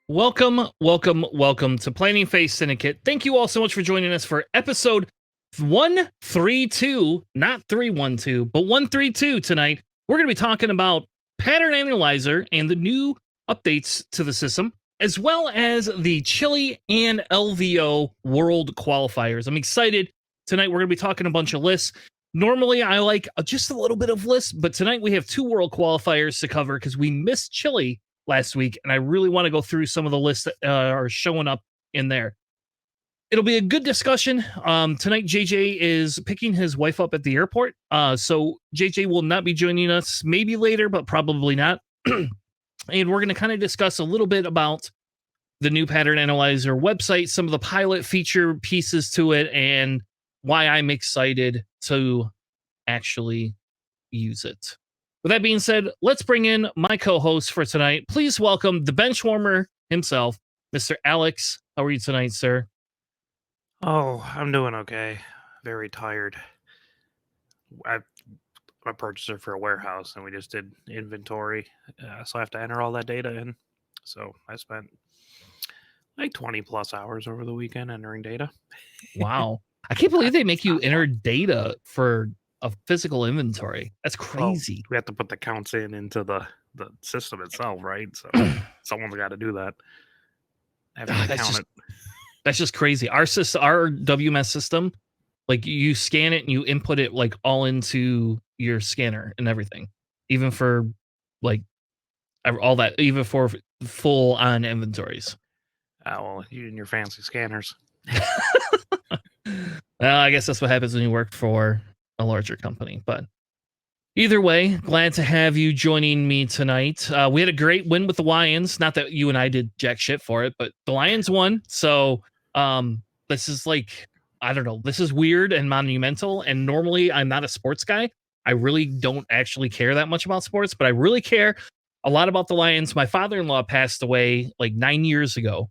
Welcome to Planning Phase Syndicate. Thank you all so much for joining us for episode 132, not 312, but 132 tonight. We're going to be talking about Pattern Analyzer and the new updates to the system, as well as the Chile and LVO World Qualifiers. I'm excited. Tonight we're going to be talking a bunch of lists. Normally I like just a little bit of lists, but tonight we have two World Qualifiers to cover because we missed Chile last week, and I really want to go through some of the lists that are showing up in there. It'll be a good discussion. Tonight, JJ is picking his wife up at the airport, so JJ will not be joining us. Maybe later, but probably not. And we're going to kind of discuss a little bit about the new Pattern Analyzer website, some of the pilot feature pieces to it, and why I'm excited to actually use it. With that being said, let's bring in my co-host for tonight. Please welcome the bench warmer himself, Mr. Alex. How are you tonight, sir? Oh, I'm doing okay. Very tired. I'm a purchaser for a warehouse, and we just did inventory, so I have to enter all that data in. So I spent like 20 plus hours over the weekend entering data. Wow. I can't believe they make you enter data for a physical inventory. That's Well, crazy. we have to put the counts into the system itself, right? So someone's got to do that. That's just crazy. Our WMS system, like you scan it and you input it like all into your scanner and everything, even for like all that, even for full on inventories. Well, you and your fancy scanners. I guess that's what happens when you work for a larger company. But either way, glad to have you joining me tonight. We had a great win with the Lions. Not that you and I did jack shit for it, but the Lions won. So this is like, I don't know, this is weird and monumental. And normally I'm not a sports guy. I really don't actually care that much about sports, but I really care a lot about the Lions. My father-in-law passed away like 9 years ago.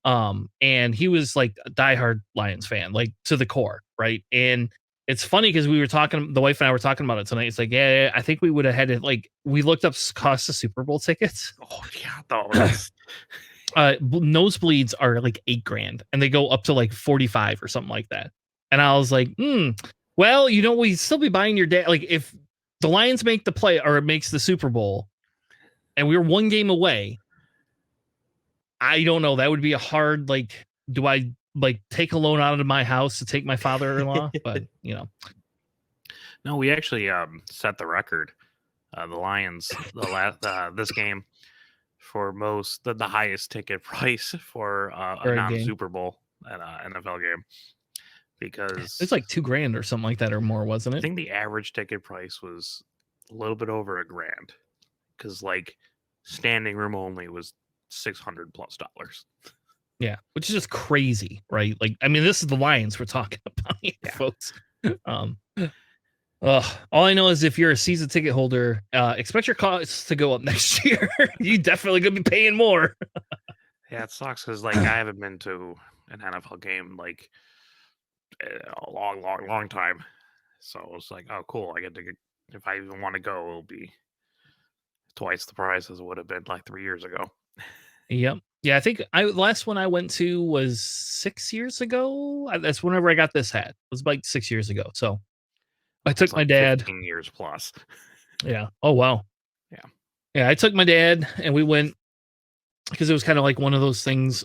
And he was like a diehard Lions fan, like to the core, right? And it's funny because we were talking, the wife and I were talking about it tonight. It's like, yeah, I think we would have had it. Like, we looked up cost of Super Bowl tickets. Oh yeah, Nosebleeds are like $8,000, and they go up to like 45 or something like that. And I was like, well, we'd still be buying your day. Like, if the Lions make the play or it makes the Super Bowl, and we were one game away, I don't know. That would be a hard, like, do I like take a loan out of my house to take my father-in-law? But No, we actually set the record. The Lions, this game for the highest ticket price for a non-Super Bowl at an NFL game, because it's like $2,000 or something like that or more, wasn't it? I think the average ticket price was a little bit over $1,000, because like standing room only was $600 plus. Yeah, which is just crazy, right? Like, I mean, this is the Lions we're talking about here, folks. All I know is if you're a season ticket holder, expect your costs to go up next year. You definitely gonna be paying more. Yeah, it sucks because like I haven't been to an NFL game like a long time. So it's like, oh, cool. I get to if I even want to go, it'll be twice the price as it would have been like 3 years ago. Yep. Yeah, I think the last one I went to was 6 years ago. That's whenever I got this hat. It was like 6 years ago. So I took my dad. 15 years plus. Yeah. Oh, wow. Yeah. Yeah, I took my dad and we went because it was kind of like one of those things,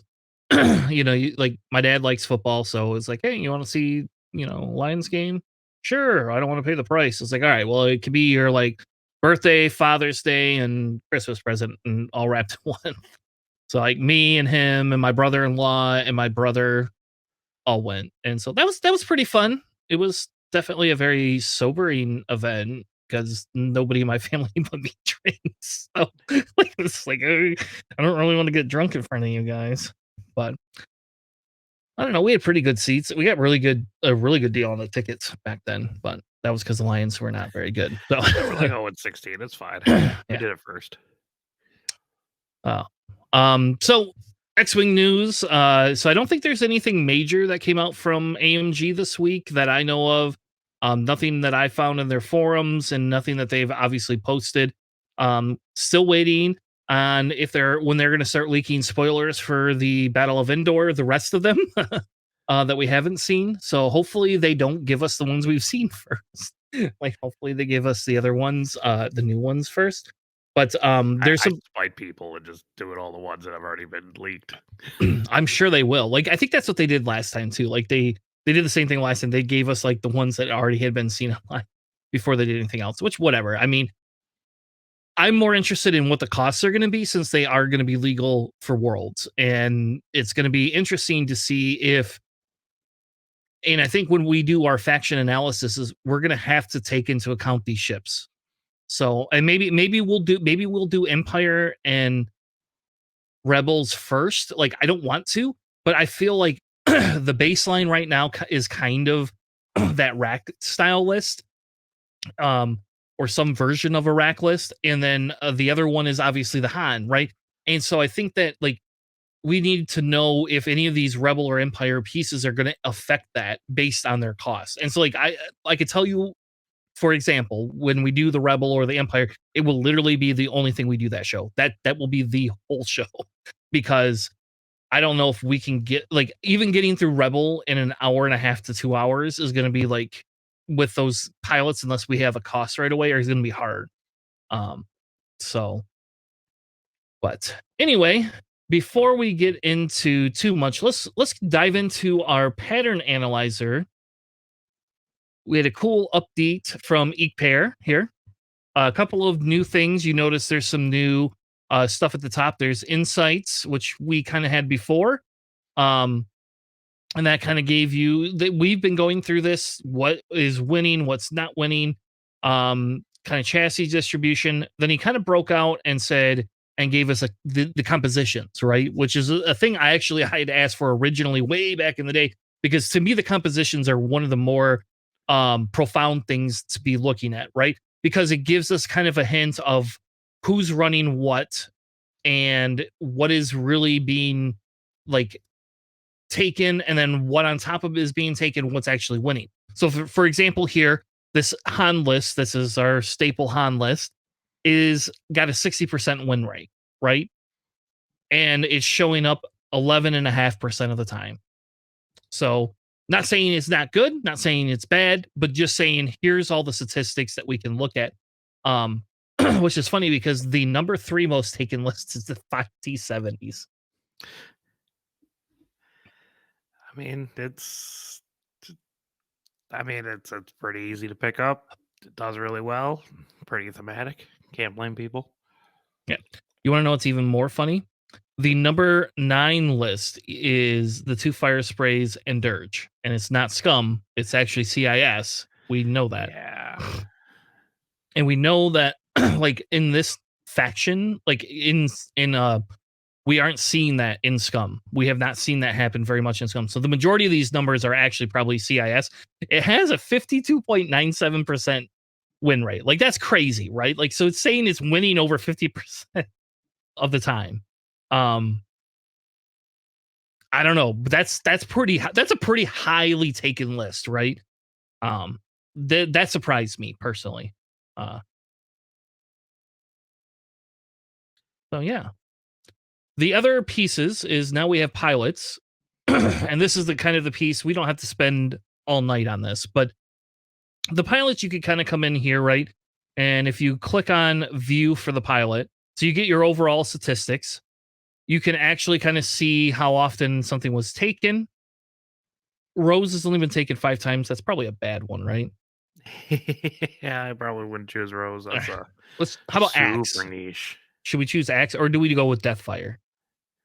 like my dad likes football. So it's like, hey, you want to see, Lions game? Sure. I don't want to pay the price. It's like, all right, well, it could be your like birthday, Father's Day, and Christmas present and all wrapped in one. So like me and him and my brother-in-law and my brother all went. And so that was pretty fun. It was definitely a very sobering event because nobody in my family but me drinks. So like, it's like, I don't really want to get drunk in front of you guys. But I don't know. We had pretty good seats. We got a really good deal on the tickets back then, but that was because the Lions were not very good. So we're like, oh, it's 16. It's fine. We did it first. So X-Wing news. So I don't think there's anything major that came out from AMG this week that I know of. Nothing that I found in their forums and nothing that they've obviously posted. Still waiting on if they're when they're going to start leaking spoilers for the Battle of Endor, the rest of them that we haven't seen. So hopefully they don't give us the ones we've seen first. Like hopefully they give us the other ones, the new ones first. But there's I some spite people and just do it all the ones that have already been leaked. I'm sure they will. Like I think that's what they did last time too. Like they did the same thing last time. They gave us like the ones that already had been seen online before they did anything else. Which whatever. I mean, I'm more interested in what the costs are going to be since they are going to be legal for Worlds, and it's going to be interesting to see if. And I think when we do our faction analysis, is we're going to have to take into account these ships. So, and maybe we'll do Empire and Rebels first. Like I don't want to, but I feel like the baseline right now is kind of that rack style list, or some version of a rack list, and then the other one is obviously the Han, right? And so I think that like we need to know if any of these Rebel or Empire pieces are going to affect that based on their costs. And so like I could tell you, for example, when we do the Rebel or the Empire, it will literally be the only thing we do that show. That will be the whole show because I don't know if we can get like even getting through Rebel in an hour and a half to 2 hours is going to be like with those pilots unless we have a cost right away, or it's going to be hard. Um, so, but anyway, before we get into too much, let's dive into our pattern analyzer. We had a cool update from Eekpair here. A couple of new things. You notice there's some new stuff at the top. There's insights, which we kind of had before. Um, and that kind of gave you that we've been going through this, what is winning, what's not winning, kind of chassis distribution. Then he kind of broke out and said and gave us the compositions, right? Which is a thing I had asked for originally way back in the day, because to me the compositions are one of the more profound things to be looking at, right? Because it gives us kind of a hint of who's running what and what is really being like taken, and then what on top of it is being taken, what's actually winning. So for example here, this Han list, this is our staple Han list, is got a 60% win rate, right? And it's showing up 11.5% of the time. So not saying it's not good, not saying it's bad, but just saying here's all the statistics that we can look at. Which is funny because the number 3 most taken list is the 5T70s. It's pretty easy to pick up. It does really well. Pretty thematic. Can't blame people. Yeah. You want to know what's even more funny? The number 9 list is the 2 fire sprays and dirge, and it's not scum. It's actually CIS. We know that. Yeah. And we know that like in this faction, like in we aren't seeing that in scum. We have not seen that happen very much in scum. So the majority of these numbers are actually probably CIS. It has a 52.97% win rate. Like that's crazy, right? Like so it's saying it's winning over 50% of the time. I don't know, but that's a pretty highly taken list, right? That surprised me personally. So yeah. The other pieces is now we have pilots, and this is the kind of the piece we don't have to spend all night on this, but the pilots you could kind of come in here, right? And if you click on view for the pilot, so you get your overall statistics, you can actually kind of see how often something was taken. Rose has only been taken 5 times. That's probably a bad one, right? Yeah, I probably wouldn't choose Rose. That's a How about super Axe? niche. Should we choose Axe, or do we go with Deathfire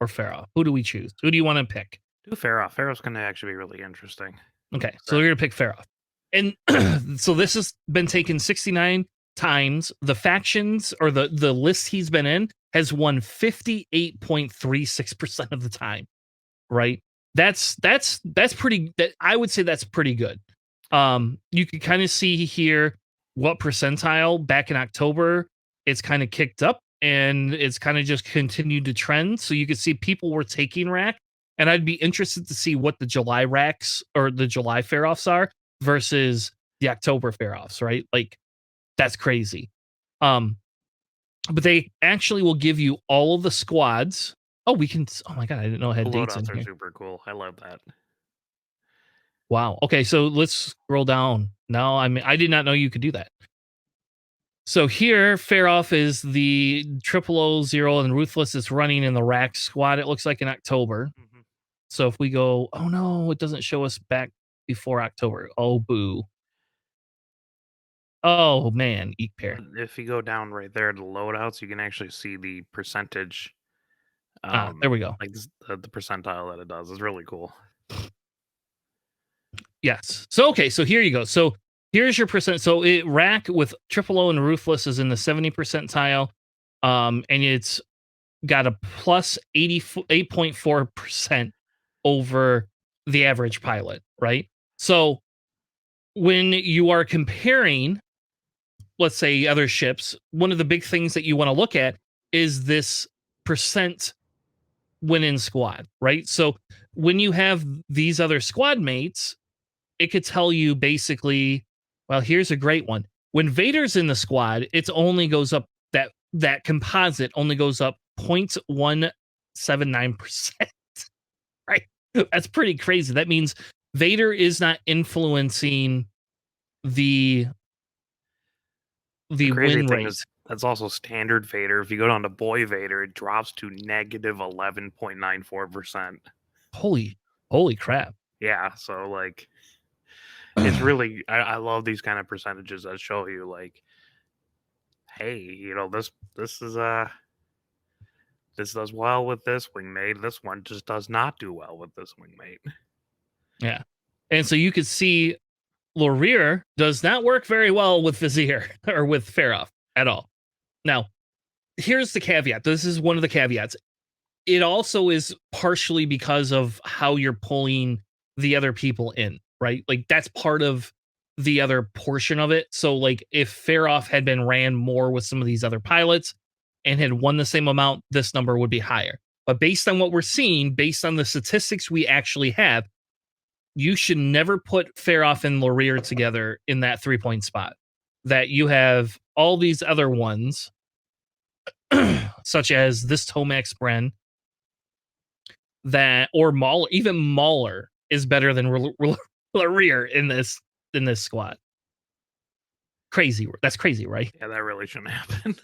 or Farah? Who do we choose? Who do you want to pick? Do Farah. Farah's going to actually be really interesting. Okay, so we're gonna pick Farah, and so this has been taken 69 times. The factions or the list he's been in has won 58.36% of the time. Right? That's pretty. That I would say that's pretty good. You can kind of see here what percentile back in October it's kind of kicked up, and it's kind of just continued to trend. So you can see people were taking rack, and I'd be interested to see what the July racks or the July fair offs are versus the October fair offs, right? Like that's crazy. but they actually will give you all of the squads. Oh, we can. Oh my god, I didn't know I The had dates in loadouts are here. super cool. I love that. Wow. Okay, so let's scroll down. Now, I mean, I did not know you could do that. So here, Fair Off is the 000 and Ruthless is running in the Rack squad. It looks like in October. Mhm. So if we go, oh no, it doesn't show us back before October. Oh boo. Oh man, eek pair. But if you go down right there to loadouts, you can actually see the percentage, Ah, there we go. like the percentile that it does is really cool. Yes. So okay, so here you go. So here's your percent. So it Rack with Triple O and Ruthless is in the 70 percentile. And it's got a plus 8.4% over the average pilot, right? So when you are comparing, let's say, other ships, one of the big things that you want to look at is this percent win in squad, right? So when you have these other squad mates, it could tell you basically, well, here's a great one. When Vader's in the squad, it only goes up that composite only goes up 0.179%. Right? That's pretty crazy. That means Vader is not influencing the The the crazy win thing rate. is that's also standard Vader. If you go down to Boy Vader, it drops to negative 11.94%. Holy crap. Yeah, so like it's really I love these kind of percentages that show you like, hey, this is this does well with this wingmate. This one just does not do well with this wingmate. Yeah. And so you could see Laurier does not work very well with Vizier or with Faroff at all. Now, here's the caveat. This is one of the caveats. It also is partially because of how you're pulling the other people in, right? Like that's part of the other portion of it. So like if Faroff had been ran more with some of these other pilots and had won the same amount, this number would be higher. But based on what we're seeing, based on the statistics we actually have, you should never put Faroff and Laurier together in that 3-point spot. That you have all these other ones, such as this Tomax Bren, that or Mauler, even Mauler is better than Laurier in this squad. Crazy. That's crazy, right? Yeah, that really shouldn't happen.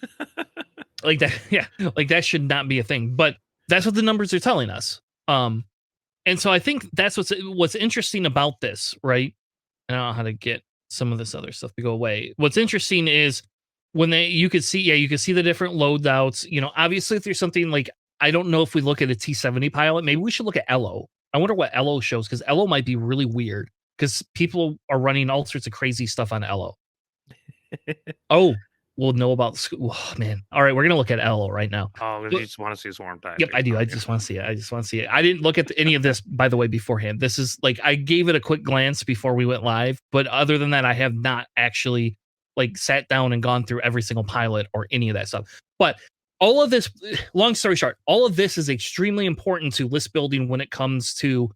Like that, yeah, like that should not be a thing. But that's what the numbers are telling us. And so I think that's what's interesting about this, right? I don't know how to get some of this other stuff to go away. What's interesting is when you could see, yeah, you could see the different loadouts. You know, obviously, if there's something like, I don't know if we look at a T-70 pilot, maybe we should look at Elo. I wonder what Elo shows because Elo might be really weird because people are running all sorts of crazy stuff on Elo. Oh, we'll know about. Oh, man. All right, we're gonna look at Elo right now. Oh, because you just want to see swarm Yep, I tactics, do. I don't you? just want to see it. I just want to see it. I didn't look at any of this, by the way, beforehand. This is like I gave it a quick glance before we went live, but other than that, I have not actually like sat down and gone through every single pilot or any of that stuff. But all of this, long story short, all of this is extremely important to list building when it comes to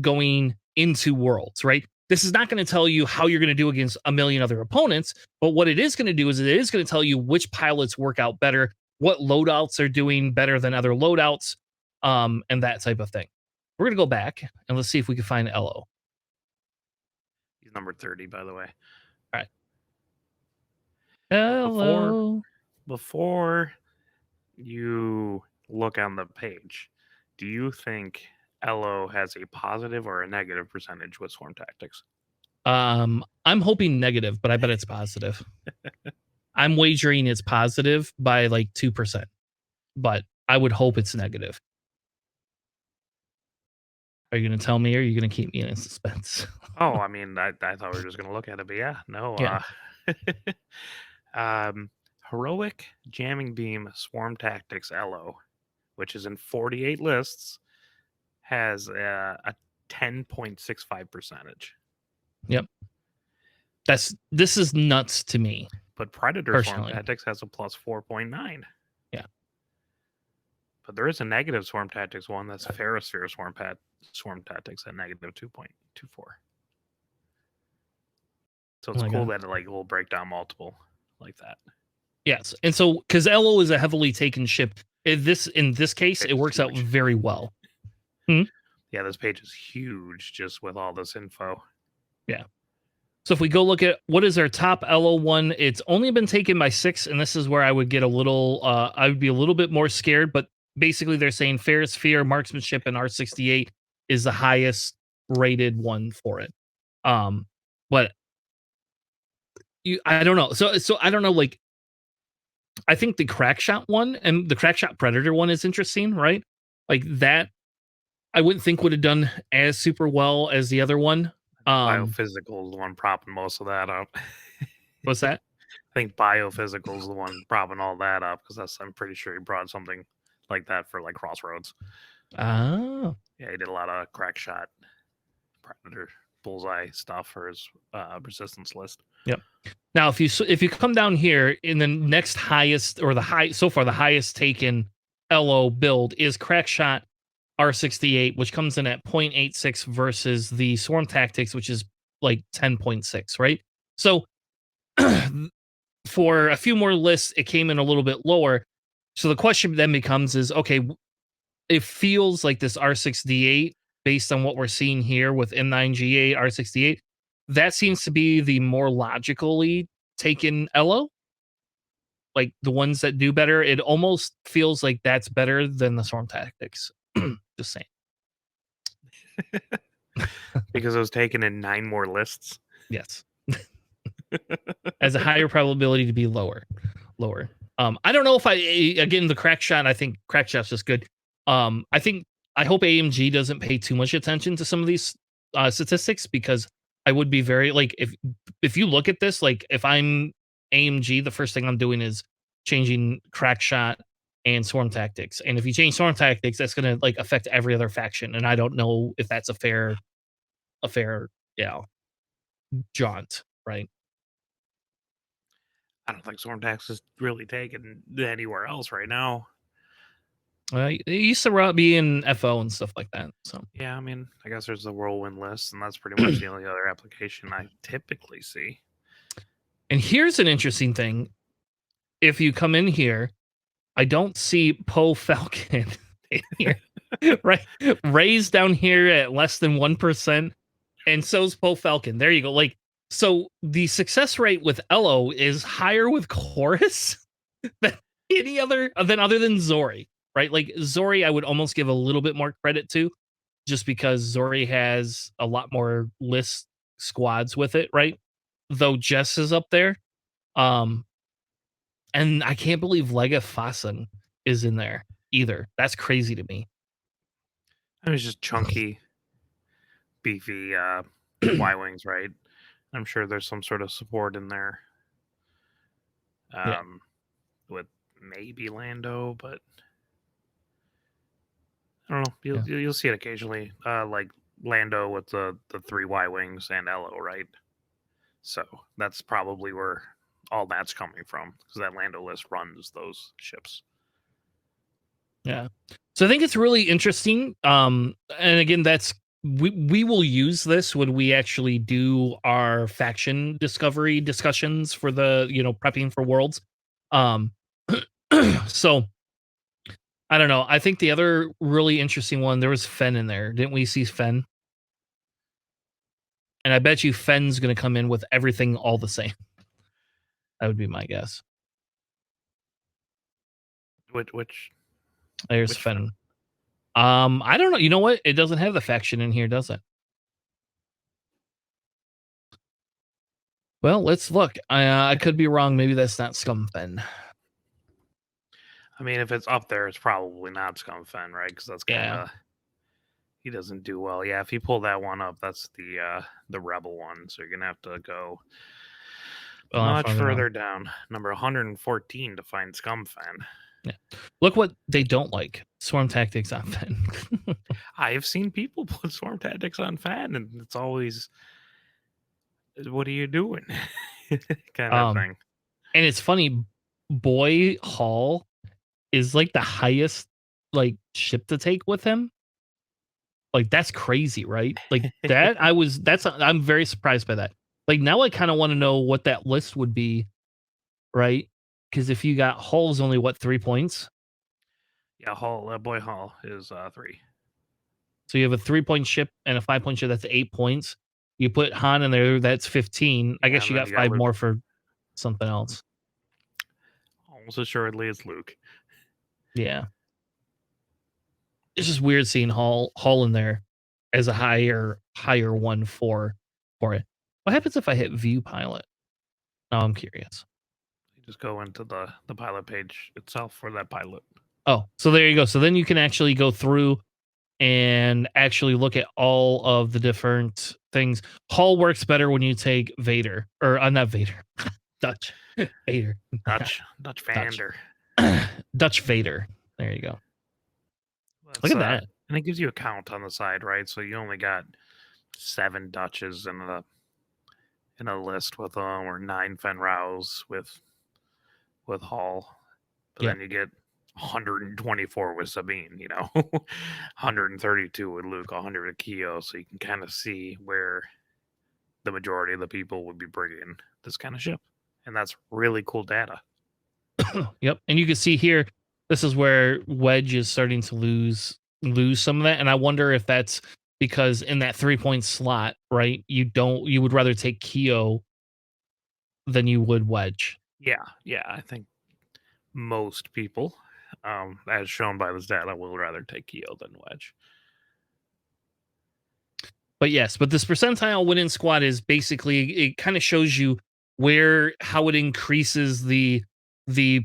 going into worlds, right? This is not going to tell you how you're going to do against a million other opponents, but what it is going to do is it is going to tell you which pilots work out better, what loadouts are doing better than other loadouts, and that type of thing. We're gonna go back and let's see if we can find Elo. He's number 30, by the way. All right, But Elo. before you look on the page, do you think Elo has a positive or a negative percentage with swarm tactics? I'm hoping negative, but I bet it's positive. I'm wagering it's positive by like 2%, but I would hope it's negative. Are you gonna tell me or are you gonna keep me in suspense? Oh, I mean, I thought we were just gonna look at it, but yeah, no. Yeah. Um, heroic jamming beam swarm tactics Elo, which is in 48 lists, has a 10.65 percentage. Yep. This is nuts to me. But Predator Swarm Personally. Tactics has a plus 4.9. Yeah. But there is a negative Swarm Tactics one that's Ferrosphere Swarm Tactics at negative 2.24. So Oh it's my cool God. that it like will break down multiple like that. Yes, and so because LO is a heavily taken ship, in this case, it Page is works out huge. very well. Hmm? Yeah, this page is huge just with all this info. Yeah. So if we go look at what is our top LO1, it's only been taken by 6, and this is where I would get a little I would be a little bit more scared, but basically they're saying Ferris Fear, Marksmanship, and R68 is the highest rated one for it. But I don't know. So I don't know, like I think the Crackshot one and the Crackshot Predator one is interesting, right? Like that I wouldn't think would have done as super well as the other one. Biophysical is the one propping most of that up. What's that? I think biophysical is the one propping all that up because I'm pretty sure he brought something like that for like Crossroads. Oh. Yeah, he did a lot of crack shot, predator, bullseye stuff for his resistance list. Yep. Now, if you come down here in the next highest or the high so far the highest taken LO build is Crackshot R68, which comes in at 0.86 versus the Swarm Tactics, which is like 10.6, right? So for a few more lists, it came in a little bit lower. So the question then becomes is okay, it feels like this R6D8, based on what we're seeing here with M9G8, R68, that seems to be the more logically taken LO. Like the ones that do better, it almost feels like that's better than the Storm Tactics. Just saying. Because it was taken in 9 more lists. Yes. As a higher probability to be lower. I don't know if again the crack shot. I think crack shot's just good. I hope AMG doesn't pay too much attention to some of these statistics because I would be very like if you look at this, like if I'm AMG, the first thing I'm doing is changing crack shot and swarm tactics. And if you change swarm tactics, that's gonna like affect every other faction. And I don't know if that's a fair yeah jaunt, right? I don't think Storm Tax is really taken anywhere else right now. It used to be in FO and stuff like that. So Yeah, I mean, I guess there's the whirlwind list, and that's pretty much the only other application I typically see. and here's an interesting thing. If you come in here, I don't see Poe Falcon in here. Right. Ray's down here at less than 1%. And so's Poe Falcon. There you go. Like, so the success rate with Elo is higher with Chorus than any other than other than Zori. Right? Like Zori, I would almost give a little bit more credit to, just because Zori has a lot more list squads with it, right? Though Jess is up there. Um, and I can't believe Lega Fasen is in there either. That's crazy to me. I mean, it's just chunky, beefy Y wings, right? I'm sure there's some sort of support in there. Yeah. With maybe Lando, but I don't know. Yeah. You'll see it occasionally, like Lando with the 3 Y wings and Elo, right? So that's probably where all that's coming from because that Lando list runs those ships. Yeah. So I think it's really interesting. And again, we will use this when we actually do our faction discovery discussions for the prepping for worlds. Um, so I don't know. I think the other really interesting one, there was Fen in there. Didn't we see Fen? And I bet you Fen's going to come in with everything all the same. That would be my guess. Which There's which Fen. I don't know. You know what? It doesn't have the faction in here, does it? Well, let's look. I could be wrong. Maybe that's not Scumfen. I mean, if it's up there, it's probably not Scumfen, right? Because that's kind of he doesn't do well. Yeah, if you pull that one up, that's the rebel one. So you're gonna have to go much further down, number 114, to find Scumfen. Yeah. Look what they don't like. Swarm tactics on Fen. I've seen people put swarm tactics on Fan, and it's always, what are you doing? kind of thing. And it's funny, Boy Hall is like the highest like ship to take with him. Like that's crazy, right? Like that I'm very surprised by that. Like now I kind of want to know what that list would be, right? Because if you got Hull's only what 3 points, Yeah, Hall, Boy Hall is 3. so you have a 3-point ship and a 5-point ship. That's 8 points. You put Han in there, that's 15. I Yeah, guess and you then got you got 5 Luke. more for something else. Almost assuredly, it's Luke. Yeah, it's just weird seeing Hull in there as a higher one for it. What happens if I hit View Pilot? Now I'm curious. You just go into the pilot page itself for that pilot. Oh, so there you go. So then you can actually go through and actually look at all of the different things. Hull works better when you take Vader, or not Vader, Dutch Vader, Dutch Dutch, Vander. Dutch Vader. There you go. Look That's at that. and it gives you a count on the side, right? So you only got 7 Dutches in a list with them, or 9 Fenrows with Hall. But Yeah. then you get 124 with Sabine, 132 with Luke, 100 with Keo, so you can kind of see where the majority of the people would be bringing this kind of ship. And that's really cool data. Yep. And you can see here, this is where Wedge is starting to lose some of that. And I wonder if that's because in that 3-point slot, right? You would rather take Keo than you would Wedge. Yeah, I think most people, as shown by this data, will rather take Keo than Wedge. But yes, but this percentile win-in squad is basically, it kind of shows you how it increases the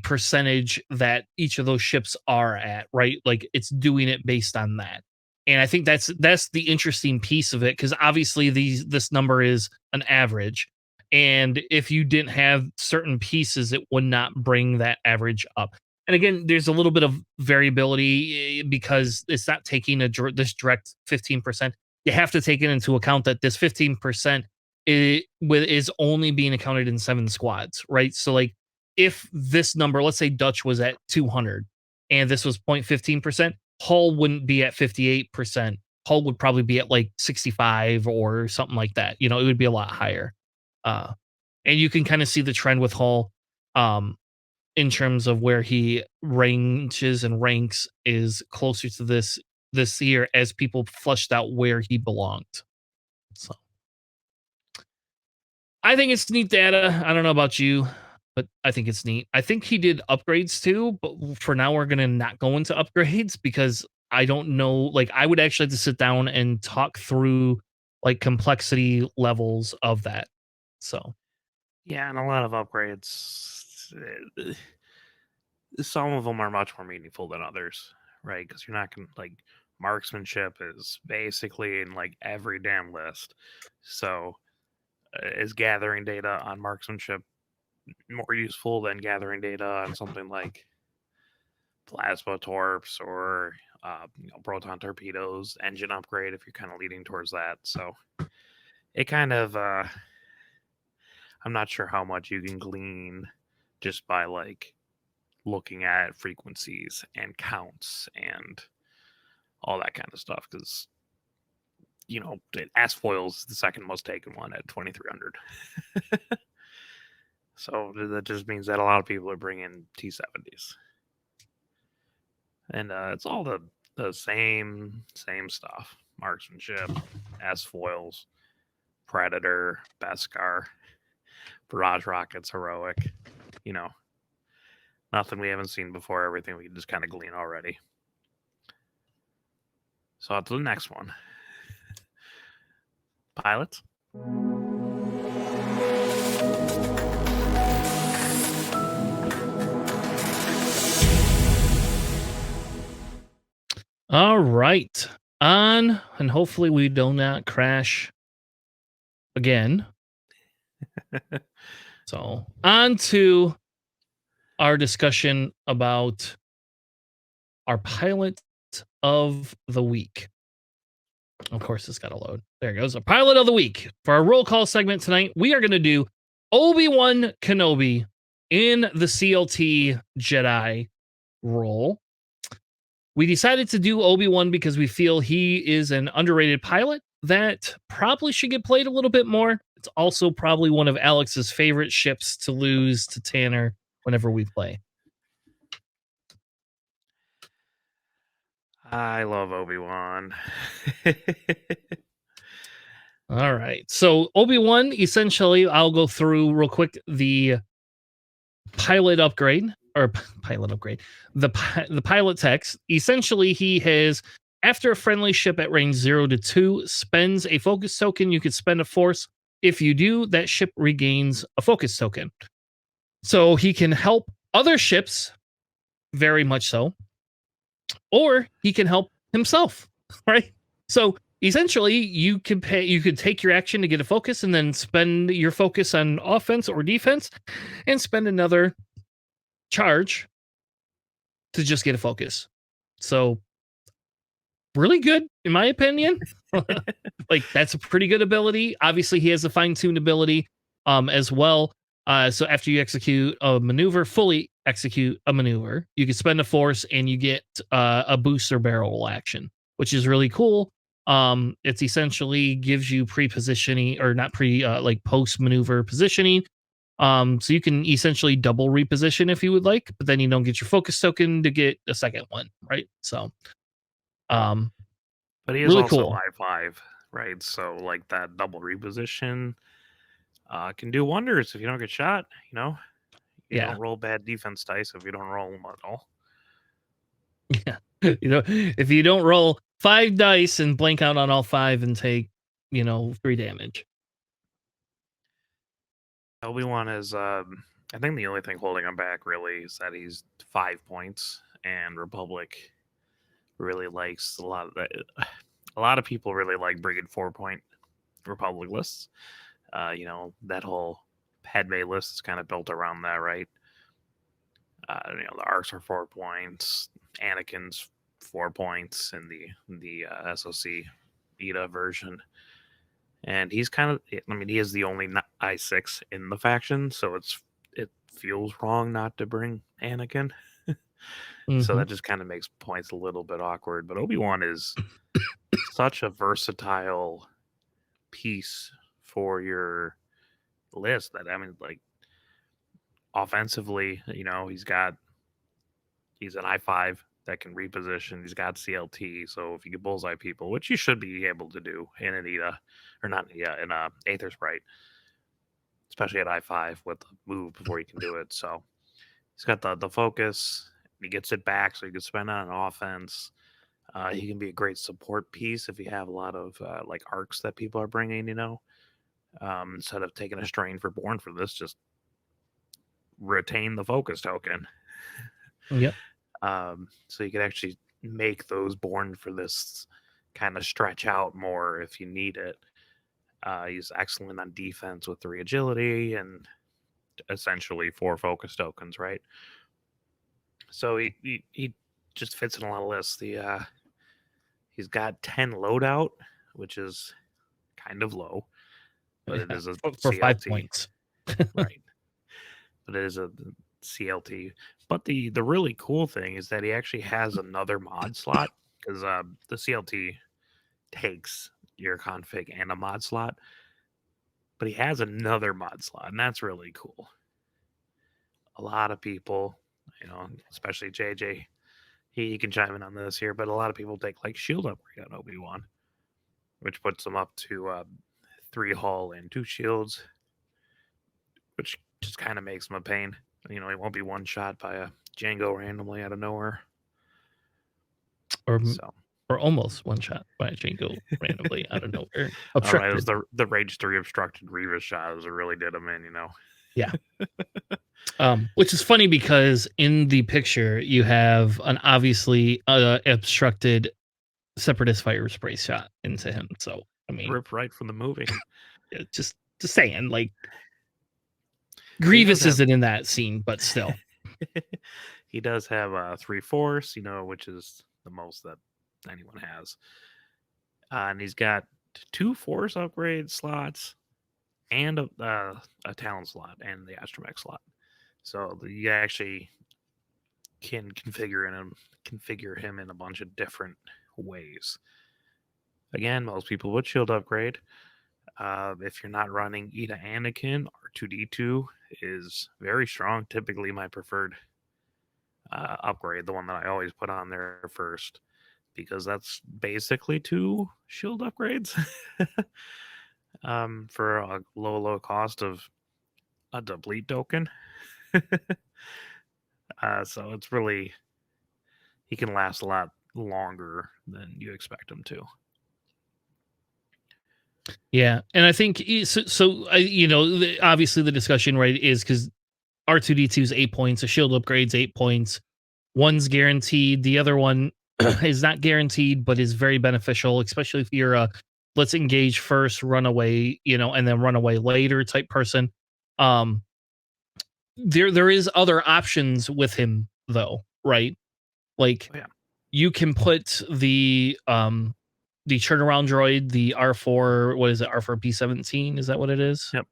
percentage that each of those ships are at, right? Like it's doing it based on that. And I think that's the interesting piece of it, because obviously this number is an average. And if you didn't have certain pieces, it would not bring that average up. And again, there's a little bit of variability because it's not taking this direct 15%. You have to take it into account that this 15% is only being accounted in 7 squads, right? So like if this number, let's say Dutch was at 200 and this was 0.15%, Hull wouldn't be at 58%. Hull would probably be at like 65 or something like that. It would be a lot higher. Uh, and you can kind of see the trend with Hull in terms of where he ranges and ranks is closer to this year as people flushed out where he belonged. So I think it's neat data. I don't know about you, but I think it's neat. I think he did upgrades too, but for now we're gonna not go into upgrades because I don't know. Like I would actually have to sit down and talk through like complexity levels of that. So Yeah, and a lot of upgrades. Some of them are much more meaningful than others, right? Because you're not going to, like, marksmanship is basically in like every damn list. So is gathering data on marksmanship more useful than gathering data on something like plasma torps or proton torpedoes, engine upgrade if you're kind of leading towards that? So it kind of I'm not sure how much you can glean just by like looking at frequencies and counts and all that kind of stuff, because Asphoils is the second most taken one at 2300. So that just means that a lot of people are bringing T70s, and it's all the same stuff: marksmanship, Asphoils, Predator, Beskar, barrage rockets, heroic. Nothing we haven't seen before, everything we can just kind of glean already. So on to the next one. Pilots. all right. On, and hopefully we do not crash again. So on to our discussion about our pilot of the week. Of course, it's got to load. There it goes. A pilot of the week. For our roll call segment tonight, we are going to do Obi-Wan Kenobi in the CLT Jedi role. We decided to do Obi-Wan because we feel he is an underrated pilot that probably should get played a little bit more. It's also probably one of Alex's favorite ships to lose to Tanner whenever we play. I love Obi-Wan. All right. So Obi-Wan, essentially, I'll go through real quick the pilot upgrade or pilot upgrade. The pilot text. Essentially, he has after a friendly ship at range 0 to 2 spends a focus token, you could spend a force. If you do, that ship regains a focus token. So he can help other ships very much so, or he can help himself, right? So essentially, you could take your action to get a focus and then spend your focus on offense or defense and spend another charge to just get a focus. So really good in my opinion. Like that's a pretty good ability. Obviously, he has a fine-tuned ability as well. So after you execute a maneuver, fully execute a maneuver, you can spend a force and you get a booster barrel action, which is really cool. It's essentially gives you pre-positioning or not pre like post maneuver positioning. So you can essentially double reposition if you would like, but then you don't get your focus token to get a second one, right? So um But he is really also cool. I5, right? So like that double reposition can do wonders if you don't get shot. You Yeah. don't roll bad defense dice if you don't roll them at all. Yeah. If you don't roll 5 dice and blank out on all 5 and take, 3 damage. Obi-Wan is, I think the only thing holding him back really is that he's 5 points, and Republic really likes a lot of that. A lot of people really like bringing 4 point Republic lists. That whole Padme list is kind of built around that, right? The arcs are 4 points, Anakin's 4 points in the SOC beta version, and he's kind of. I mean, he is the only I6 in the faction, so it feels wrong not to bring Anakin. So Mhm. that just kind of makes points a little bit awkward. But Obi-Wan is such a versatile piece for your list that, I mean, like, offensively, he's an I5 that can reposition. He's got CLT, so if you get bullseye people, which you should be able to do in Anita, or not, yeah, in Aether Sprite, especially at I5 with the move before you can do it. So he's got the focus. He gets it back, so you can spend it on offense. He can be a great support piece if you have a lot of like arcs that people are bringing. Instead of taking a strain for Born for this, just retain the focus token. Yep. So you could actually make those Born for this kind of stretch out more if you need it. He's excellent on defense with 3 agility and essentially 4 focus tokens, right? So he just fits in a lot of lists. He's got 10 loadout, which is kind of low, but it Yeah. is a For 5 CLT, points. right? But it is a CLT. But the really cool thing is that he actually has another mod slot because the CLT takes your config and a mod slot, but he has another mod slot, and that's really cool. A lot of people, especially JJ, he can chime in on this here, but a lot of people take like shield upgrade on Obi-Wan, which puts him up to 3 hull and 2 shields, which just kind of makes him a pain. He won't be one shot by a Django randomly out of nowhere. Or So, or almost one shot by Django randomly out of nowhere. all right, it was Obstructed. the Rage 3 obstructed Grievous shot that really did him in. Yeah. Which is funny because in the picture you have an obviously obstructed separatist fire spray shot into him. So I mean, Ripped right from the movie. just saying, like But he does Grievous have isn't in that scene, but still. he does have 3 force, which is the most that anyone has. And he's got 2 force upgrade slots and a talent slot and the astromech slot. So you actually can configure him in a bunch of different ways. Again, most people would shield upgrade. If you're not running Ida Anakin or R2D2 is very strong. Typically, my preferred upgrade, the one that I always put on there first, because that's basically two shield upgrades for a low cost of a deplete token. So it's really, he can last a lot longer than you expect him to. Yeah, and I think obviously the discussion right is because R2D2 is 8 points, a shield upgrade's 8 points. One's guaranteed, the other one is not guaranteed, but is very beneficial, especially if you're a let's engage first, run away, and then run away later type person. Um, there is other options with him though, right? Like Oh, yeah. you can put the turnaround droid, the R4, what is it, R4P17, is that what it is? Yep.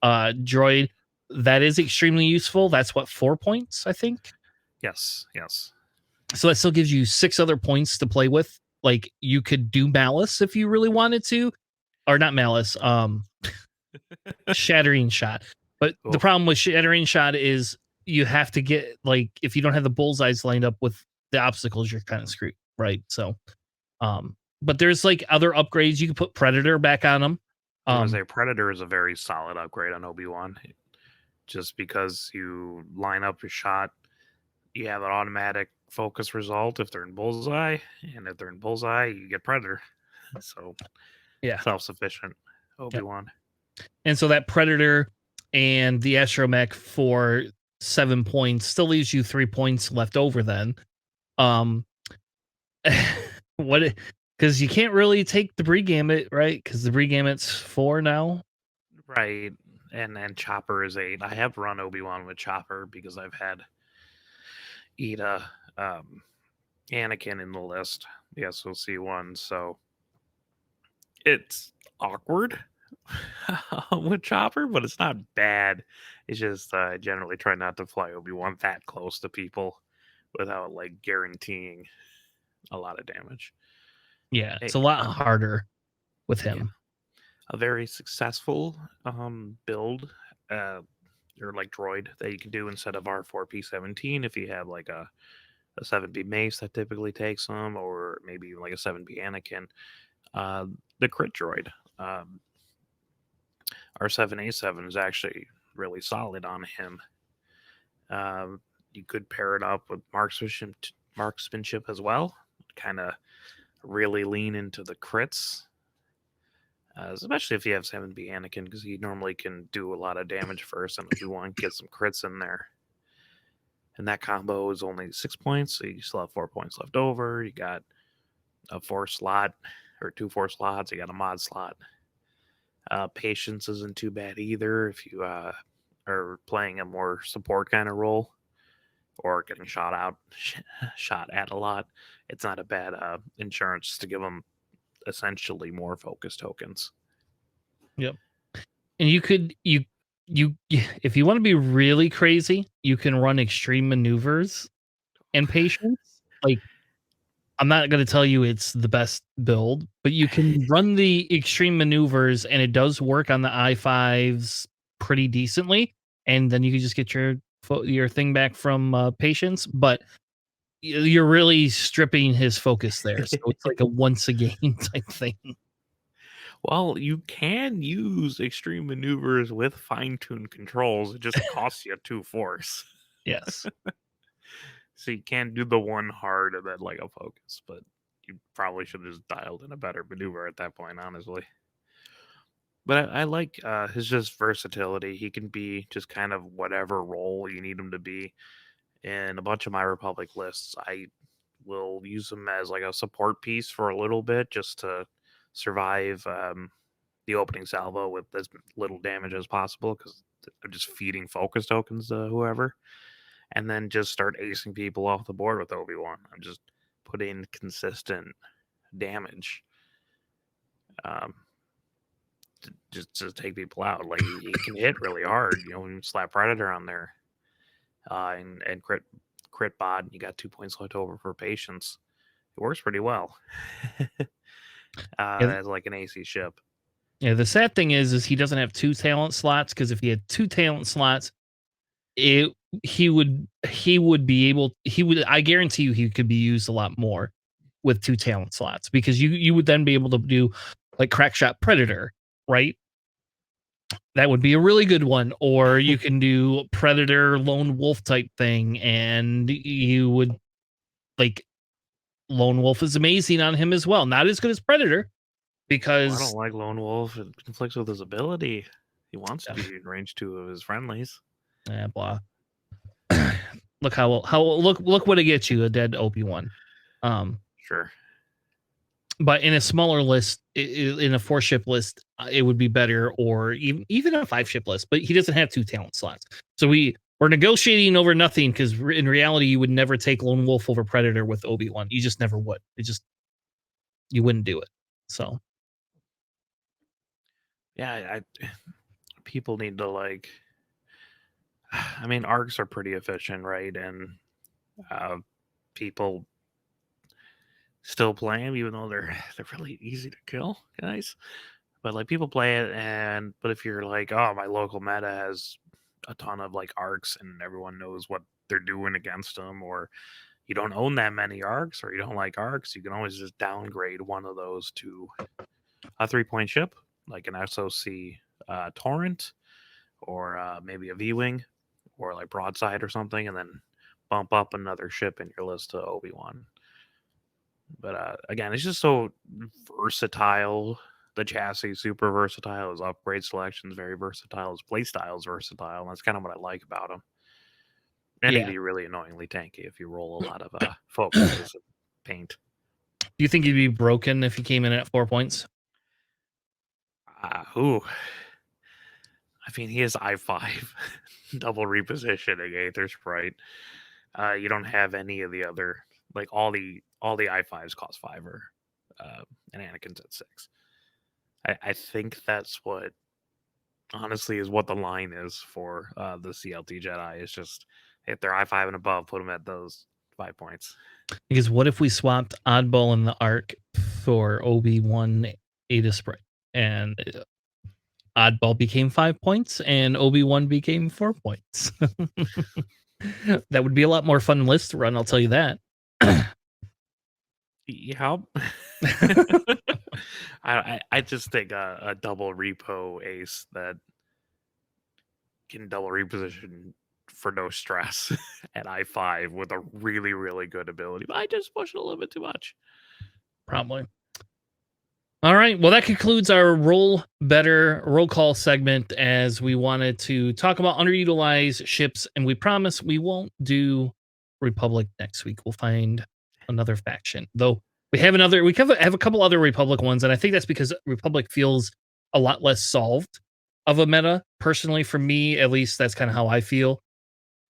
Droid, that is extremely useful. That's what, 4 points, I think. Yes. Yes. So that still gives you 6 other points to play with. Like you could do malice if you really wanted to, or not malice, shattering shot. But the Oof. problem with shattering shot is you have to get, like, if you don't have the bullseyes lined up with the obstacles, you're kind of screwed, right? So but there's like other upgrades. You can put Predator back on them. I was gonna say Predator is a very solid upgrade on Obi-Wan, just because you line up your shot, you have an automatic focus result if they're in bullseye, and if they're in bullseye, you get Predator. So Yeah. self-sufficient Yep. Obi-Wan. And so that Predator and the Astromech for 7 points still leaves you 3 points left over then. What, because you can't really take the Bree Gambit, right? Because the Bree Gambit's 4 now. Right. And Chopper is 8. I have run Obi-Wan with Chopper because I've had Ida, Anakin in the list, the SOC one, so it's awkward with Chopper, but it's not bad. It's just I generally try not to fly Obi-Wan that close to people without like guaranteeing a lot of damage. Yeah, it's Hey, a lot harder with yeah, him. a very successful build or like droid that you can do instead of R4P17 if you have like a 7B mace that typically takes them, or maybe even like a 7B Anakin. The crit droid, R7A7 is actually really solid on him. You could pair it up with marksmanship as well. Kind of really lean into the crits, especially if you have 7B Anakin, because he normally can do a lot of damage first, and if you want to get some crits in there. And that combo is only 6 points, so you still have 4 points left over. You got a 4 slot or 2 4 slots. You got a mod slot. Patience isn't too bad either if you are playing a more support kind of role or getting shot at a lot. It's not a bad insurance to give them essentially more focus tokens. Yep. And you if you want to be really crazy, you can run extreme maneuvers and patience. Like, I'm not going to tell you it's the best build, but you can run the extreme maneuvers and it does work on the i5s pretty decently. And then you can just get your thing back from patience, but you're really stripping his focus there. So it's like a once a game type thing. Well, you can use extreme maneuvers with fine tuned controls. It just costs you 2 force. Yes. So you can do the one hard and then like a focus, but you probably should have just dialed in a better maneuver at that point, honestly. But I like his just versatility. He can be just kind of whatever role you need him to be. In a bunch of my Republic lists, I will use him as like a support piece for a little bit just to survive the opening salvo with as little damage as possible because I'm just feeding focus tokens to whoever, and then just start acing people off the board with Obi-Wan. I'm just putting consistent damage. Um, just to take people out. Like he can hit really hard. You know, when you slap Predator on there, and crit bot, and you got 2 points left over for patience. It works pretty well. Yeah, As like an AC ship. Yeah, the sad thing is he doesn't have 2 talent slots, because if he had 2 talent slots, it he would be able he would I guarantee you he could be used a lot more with 2 talent slots, because you would then be able to do, like, Crack Shot Predator, right? That would be a really good one, or you can do Predator Lone Wolf type thing, and you would like, Lone Wolf is amazing on him as well. Not as good as Predator, Well, I don't because like Lone Wolf. It conflicts with his ability. He wants to be in range 2 of his friendlies. blah. Look how look what it gets you, a dead OP1. Um, Sure. but in a smaller list, in a 4-ship list, it would be better, or even a 5-ship list. But he doesn't have 2 talent slots, so we're negotiating over nothing, because in reality, you would never take Lone Wolf over Predator with Obi-Wan. You just never would. You wouldn't do it. So Yeah, people need to like. I mean, arcs are pretty efficient, right? And uh, people still play them, even though they're really easy to kill, guys. But like people play it, and but if you're like, oh, my local meta has a ton of like arcs, and everyone knows what they're doing against them, or you don't own that many arcs, or you don't like arcs, you can always just downgrade one of those to a 3-point ship, like an SOC torrent, or maybe a V-wing, or like broadside or something, and then bump up another ship in your list to Obi-Wan. But again, it's just so versatile. The chassis super versatile. His upgrade selection is very versatile. His playstyle is versatile, and that's kind of what I like about him. And he can yeah, be really annoyingly tanky if you roll a lot of focuses and paint. do you think he'd be broken if he came in at 4 points? Ooh, I mean, he is I5, double repositioning, Aether Sprite. You don't have any of the other, like all the I5s cost 5, or and Anakin's at 6. I think that's what honestly is what the line is for the CLT Jedi. It's just if they're I5 and above, put them at those 5 points. Because what if we swapped Oddball in the Arc for Obi-Wan Ada Sprite, and Oddball became 5 points and Obi-Wan became 4 points? That would be a lot more fun list to run, I'll tell you that. Yeah. I just think a double repo ace that can double reposition for no stress at I5 with a really, really good ability. But I just push it a little bit too much. Probably. All right. Well, that concludes our roll call segment, as we wanted to talk about underutilized ships, and we promise we won't do Republic next week. We'll find another faction. Though we have a couple other Republic ones, and I think that's because Republic feels a lot less solved of a meta. Personally, for me, at least, that's kind of how I feel.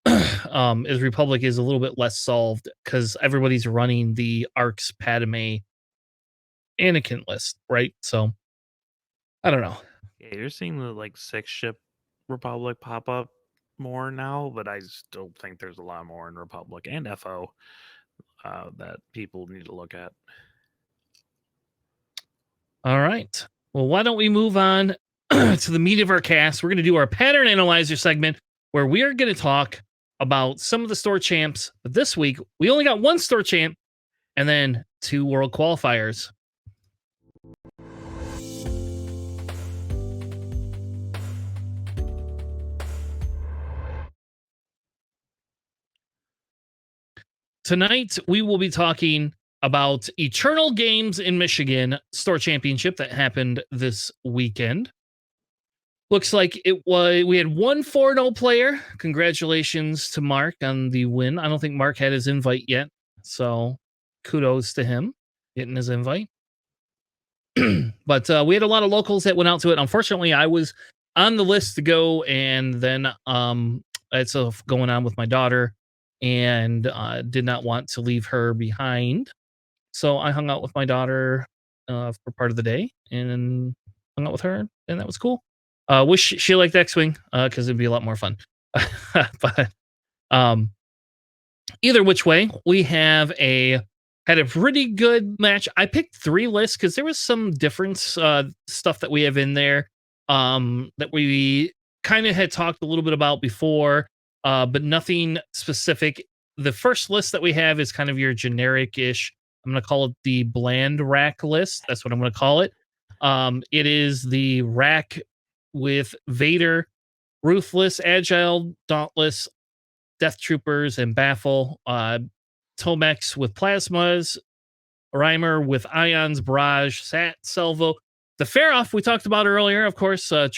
Is Republic is a little bit less solved because everybody's running the Arcs Padme Anakin list, right? So I don't know. Yeah, you're seeing the like 6-ship Republic pop up more now, but I still think there's a lot more in Republic and FO that people need to look at. All right. Well, why don't we move on to the meat of our cast? We're going to do our pattern analyzer segment, where we are going to talk about some of the store champs. But this week, we only got one store champ and then 2 world qualifiers. Tonight, we will be talking about Eternal Games in Michigan Store Championship that happened this weekend. Looks like we had one 4-0 player. Congratulations to Mark on the win. I don't think Mark had his invite yet, so kudos to him getting his invite. But we had a lot of locals that went out to it. Unfortunately, I was on the list to go, and then I had stuff going on with my daughter, and did not want to leave her behind. So I hung out with my daughter for part of the day, and hung out with her, and that was cool. Wish she liked X-Wing, because it'd be a lot more fun. But either which way, we have a had a pretty good match. I picked 3 lists because there was some difference stuff that we have in there that we kind of had talked a little bit about before, but nothing specific. The first list that we have is kind of your generic-ish. I'm going to call it the bland rack list. That's what I'm going to call it. It is the rack with Vader, Ruthless, Agile, Dauntless, Death Troopers, and Baffle. Tomex with Plasmas, Reimer with Ions, Barrage, Sat, Salvo. The Fair Off we talked about earlier, of course, 000,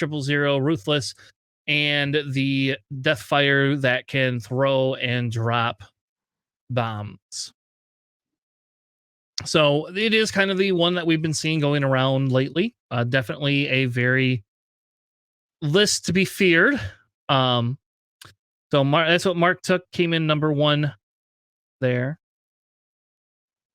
Ruthless, and the Deathfire that can throw and drop bombs. So it is kind of the one that we've been seeing going around lately. Definitely a very list to be feared. So that's what Mark took, came in number 1 there.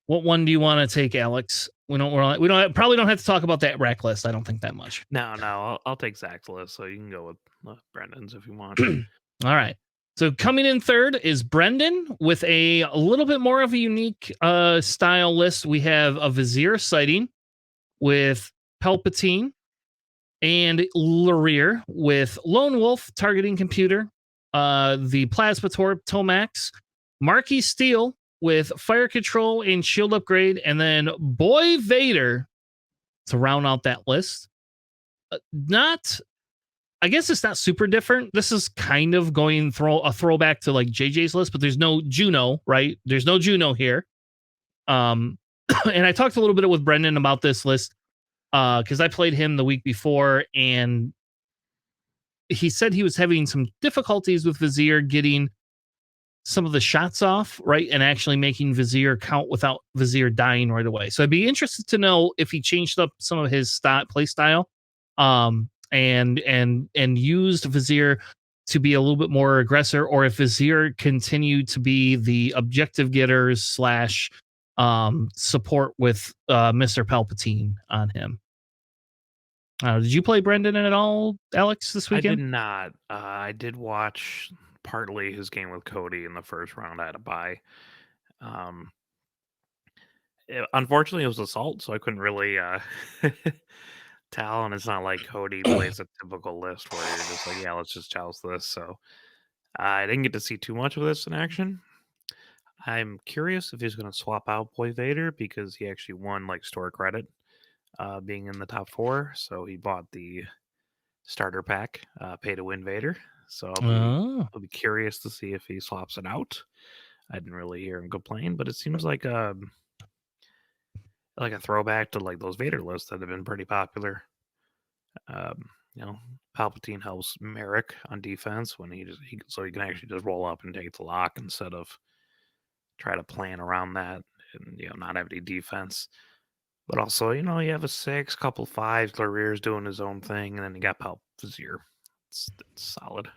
What one do you want to take, Alex? We probably don't have to talk about that rack list. I don't think that much. No, I'll take Zach's list, so you can go with Brendan's if you want. All right. So coming in third is Brendan with a little bit more of a unique style list. We have a Vizier sighting with Palpatine and Lurir with Lone Wolf targeting computer, the Plasma Torp Tomax, Marquis Steel with fire control and shield upgrade, and then Boy Vader to round out that list. I guess it's not super different. This is kind of going a throwback to like JJ's list, but there's no Juno, right? There's no Juno here. And I talked a little bit with Brendan about this list because I played him the week before, and he said he was having some difficulties with Vizier getting some of the shots off, right? And actually making Vizier count without Vizier dying right away. So I'd be interested to know if he changed up some of his play style and used Vizier to be a little bit more aggressor, or if Vizier continued to be the objective getters / support with Mr. Palpatine on him. Did you play Brendan at all, Alex, this weekend? I did not. I did watch partly his game with Cody in the first round. I had to buy. Unfortunately, it was Assault, so I couldn't really tell. And it's not like Cody plays a typical list where you're just like, yeah, let's just joust this. So I didn't get to see too much of this in action. I'm curious if he's going to swap out Boy Vader because he actually won like store credit being in the top 4. So he bought the starter pack, pay to win Vader. So I'll be curious to see if he swaps it out. I didn't really hear him complain, but it seems like a throwback to like those Vader lists that have been pretty popular. Palpatine helps Merrick on defense when so he can actually just roll up and take the lock instead of try to plan around that and not have any defense. But also, you have a 6, couple 5s, Lurir's doing his own thing, and then you got Vizier. It's solid.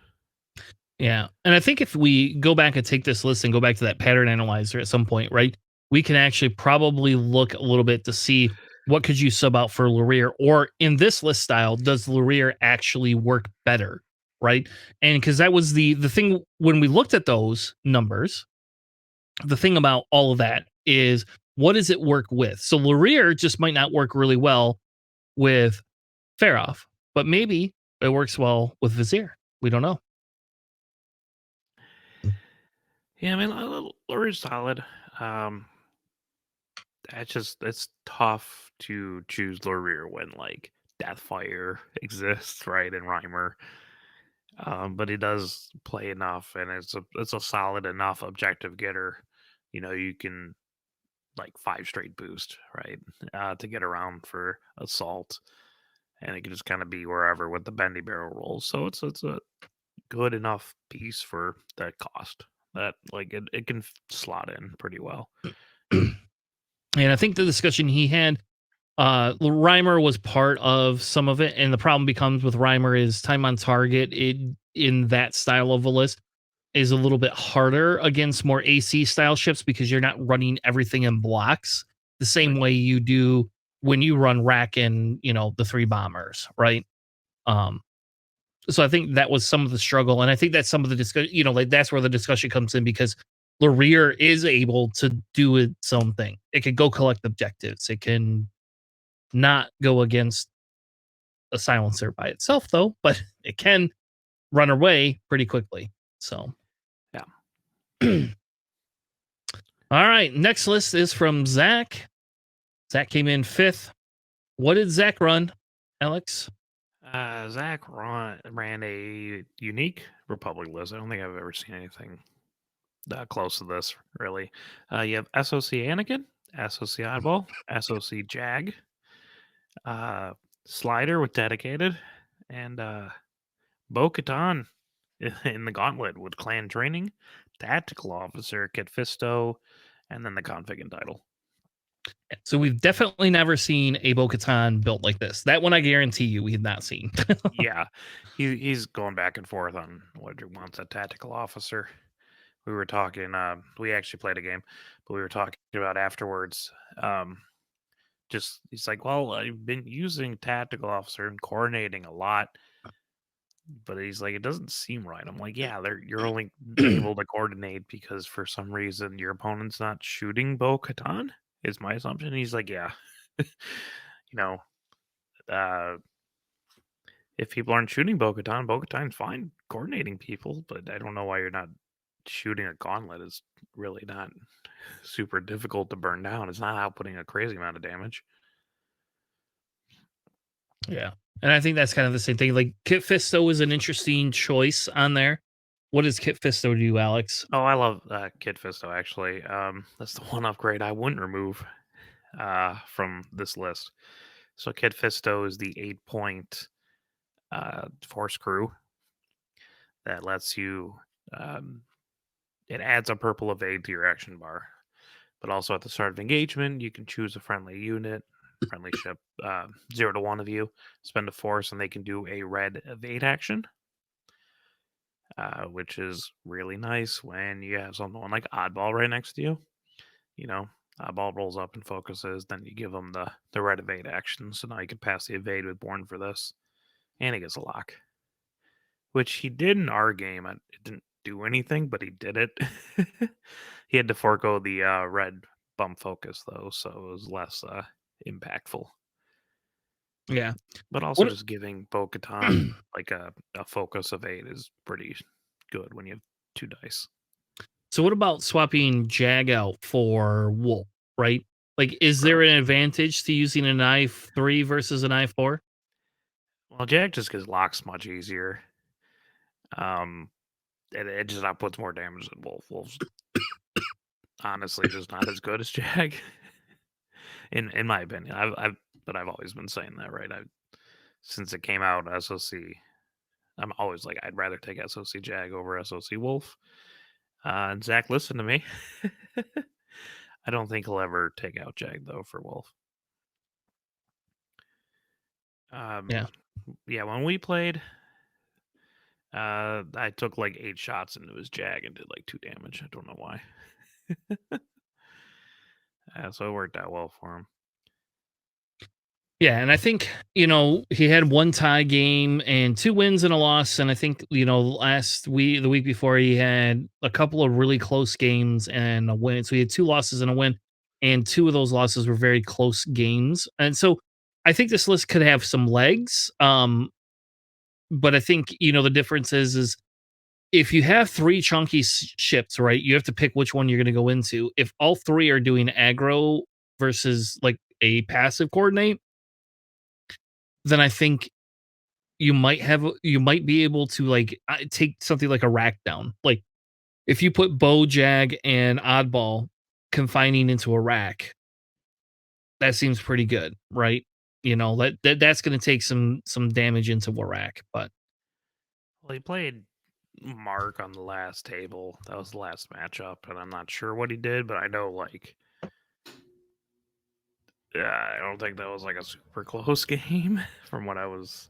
Yeah. And I think if we go back and take this list and go back to that pattern analyzer at some point, right, we can actually probably look a little bit to see what could you sub out for Lurir, or in this list style, does Lurir actually work better, right? And because that was the thing when we looked at those numbers, the thing about all of that is what does it work with? So Lurir just might not work really well with Faroff, but maybe it works well with Vizier. We don't know. Yeah, I mean, Lurir's solid. It's tough to choose Lurir when like Deathfire exists, right? And Reimer. But he does play enough, and it's a solid enough objective getter. You can like 5 straight boost, right? To get around for Assault, and it can just kind of be wherever with the bendy barrel rolls. So it's a good enough piece for that cost that like it can slot in pretty well. And I think the discussion he had, Reimer was part of some of it, and the problem becomes with Reimer is time on target in that style of a list is a little bit harder against more AC style ships because you're not running everything in blocks the same way you do when you run rack and the 3 bombers, right? So I think that was some of the struggle, and I think that's some of the discussion. Like that's where the discussion comes in because Larir is able to do its own thing. It can go collect objectives. It can not go against a silencer by itself, though, but it can run away pretty quickly. So, Yeah. all right. Next list is from Zach. Zach came in fifth. What did Zach run, Alex? Zach ran a unique Republic list. I don't think I've ever seen anything close to this, really. You have SOC Anakin, SOC Oddball, SOC Jag, Slider with Dedicated, and Bo Katan in the Gauntlet with Clan Training, Tactical Officer, Kit Fisto, and then the Config and title. So we've definitely never seen a Bo-Katan built like this. That one I guarantee you we have not seen. Yeah, he's going back and forth on what he wants a Tactical Officer. We were talking. We actually played a game, but we were talking about afterwards. Just he's like, well, I've been using Tactical Officer and coordinating a lot, but he's like, it doesn't seem right. I'm like, yeah, you're only able to coordinate because for some reason your opponent's not shooting Bo Katan. Is my assumption. He's like, yeah, you know, uh, if people aren't shooting Bo Katan's fine coordinating people, but I don't know why you're not shooting a gauntlet. Is really not super difficult to burn down. It's not outputting a crazy amount of damage. Yeah. And I think that's kind of the same thing. Like Kit Fisto is an interesting choice on there. What does Kit Fisto do, Alex? Oh, I love Kid Fisto actually. That's the one upgrade I wouldn't remove from this list. So Kid Fisto is the 8-point force crew that lets you. Um, it adds a purple evade to your action bar, but also at the start of engagement, you can choose a friendly unit, friendly ship, 0 to 1 of you, spend a force, and they can do a red evade action. Which is really nice when you have someone like Oddball right next to you. You know, Oddball rolls up and focuses, then you give him the red evade action. So now you can pass the evade with Born for this, and he gets a lock, which he did in our game. It didn't do anything, but he did it. He had to forego the red bump focus though, so it was less impactful. Yeah. But also What just giving Bo Katan like a focus of 8 is pretty good when you have 2 dice. So what about swapping Jag out for Wolf, right? Like is Bro. there an advantage to using an I3 versus an I4? Well, Jack just gets locks much easier. Um, it just outputs more damage than Wolf. Wolf's honestly just not as good as Jag, in my opinion. I've always been saying that, right? Since it came out, SOC. I'm always like, I'd rather take SOC Jag over SOC Wolf. And Zach, listen to me. I don't think he'll ever take out Jag though for Wolf. Yeah. Yeah, when we played, I took like 8 shots into his Jag and did like 2 damage. I don't know why. So it worked out well for him. Yeah, and I think, he had one tie game and 2 wins and a loss, and I think, the week before, he had a couple of really close games and a win. So he had 2 losses and a win, and 2 of those losses were very close games. And so I think this list could have some legs, but I think, the difference is if you have 3 chunky ships, right, you have to pick which one you're gonna go into. If all 3 are doing aggro versus, like, a passive coordinate, then I think you might be able to like take something like a rack down. Like if you put Bow, Jag, and Oddball confining into a rack, that seems pretty good, right? That's going to take some damage into a rack, but Well, he played Mark on the last table. That was the last matchup, and I'm not sure what he did, but I know like I don't think that was like a super close game from what I it was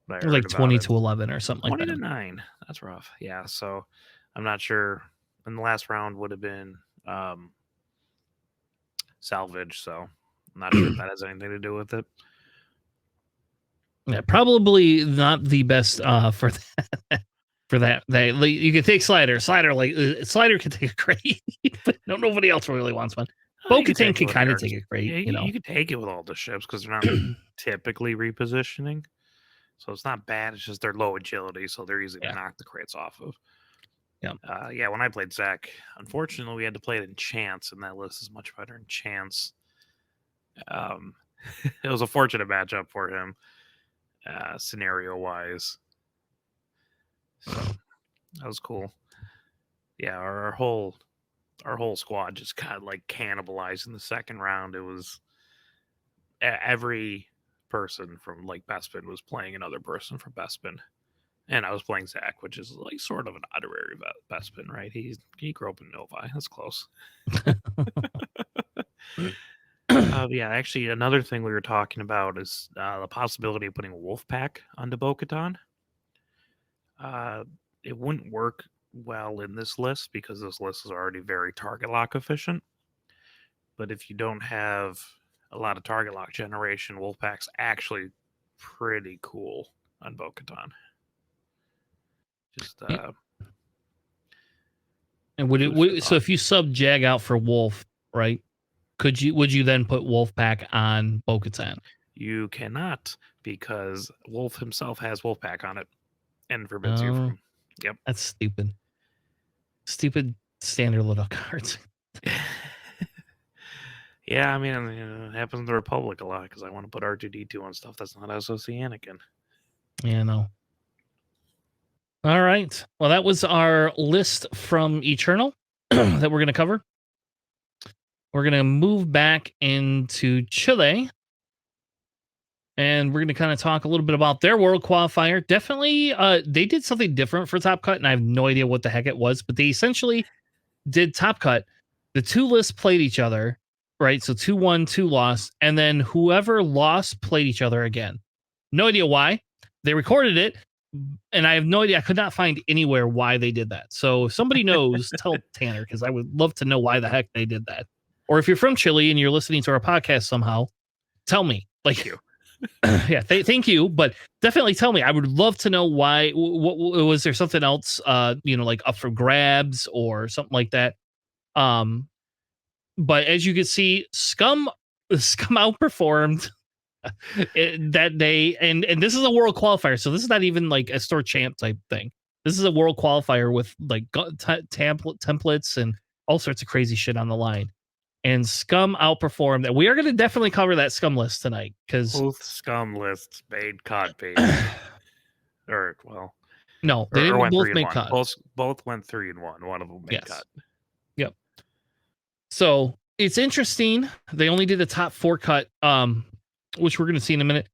like heard about 20 it. to 11 or something like 20 to that. 9. That's rough. Yeah, so I'm not sure. And the last round would have been salvage, so I'm not sure if that has anything to do with it. Yeah, probably not the best for that. for that. You can take Slider. Slider can take a crate, but nobody else really wants one. Bo-Katan can kind of take a crate, Yeah, you could take it with all the ships because they're not typically repositioning. So it's not bad. It's just they're low agility, so they're easy to knock the crates off of. Yeah. Yeah, when I played Zach, unfortunately, we had to play it in Chance, and that list is much better in Chance. It was a fortunate matchup for him, scenario-wise. So that was cool. Yeah, our whole squad just got like cannibalized in the second round. It was every person from like Bespin was playing another person from Bespin. And I was playing Zach, which is like sort of an honorary Bespin, right? He grew up in Novi. That's close. Yeah, actually, another thing we were talking about is the possibility of putting a wolf pack onto Bo-Katan. It wouldn't work well in this list because this list is already very target lock efficient. But if you don't have a lot of target lock generation, Wolfpack's actually pretty cool on Bo-Katan. Just and so if you sub Jag out for Wolf, right? Would you then put Wolfpack on Bo-Katan? You cannot, because Wolf himself has Wolfpack on it and forbids you from. Yep. That's stupid. Stupid standard little cards. Yeah, I mean, it happens in the Republic a lot because I want to put R2D2 on stuff that's not SOC Anakin. Yeah, no. All right. Well, that was our list from Eternal that we're going to cover. We're going to move back into Chile. And we're going to kind of talk a little bit about their World Qualifier. Definitely, they did something different for Top Cut, and I have no idea what the heck it was, but they essentially did Top Cut. The two lists played each other, right? So 2 won, 2 lost, and then whoever lost played each other again. No idea why. They recorded it, and I have no idea. I could not find anywhere why they did that. So if somebody knows, tell Tanner, because I would love to know why the heck they did that. Or if you're from Chile and you're listening to our podcast somehow, tell me. Like you. Yeah, thank you, but definitely tell me. I would love to know why. What was there something else? Like up for grabs or something like that. But as you can see, Scum outperformed that day, and this is a world qualifier, so this is not even like a store champ type thing. This is a world qualifier with like templates and all sorts of crazy shit on the line. And Scum outperformed that. We are going to definitely cover that Scum list tonight because both Scum lists made COD page. Or well, no, they didn't both make cut. Both went 3-1. One of them made cut. Yep. So it's interesting. They only did a top 4 cut, which we're going to see in a minute.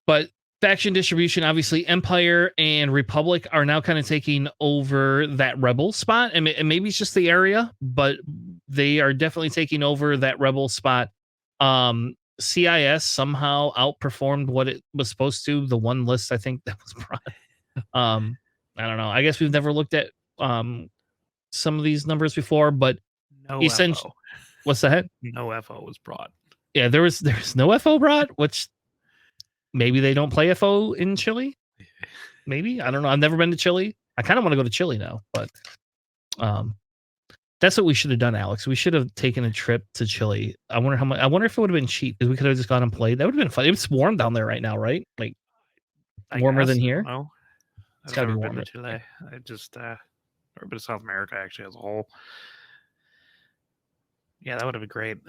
But faction distribution, obviously, Empire and Republic are now kind of taking over that Rebel spot, and maybe it's just the area, but they are definitely taking over that Rebel spot. CIS somehow outperformed what it was supposed to. The one list I think that was brought. I don't know. I guess we've never looked at some of these numbers before, but no essentially, what's that? No FO was brought. Yeah, there's no FO brought, which maybe they don't play FO in Chile. Maybe, I don't know. I've never been to Chile. I kind of want to go to Chile now, but that's what we should have done, Alex. We should have taken a trip to Chile. I wonder how much. I wonder if it would have been cheap because we could have just gone and played. That would have been fun. It's warm down there right now, right? Like warmer than here. No, it's got to be warmer. Chile. I just never been to South America actually as a whole. Yeah, that would have been great.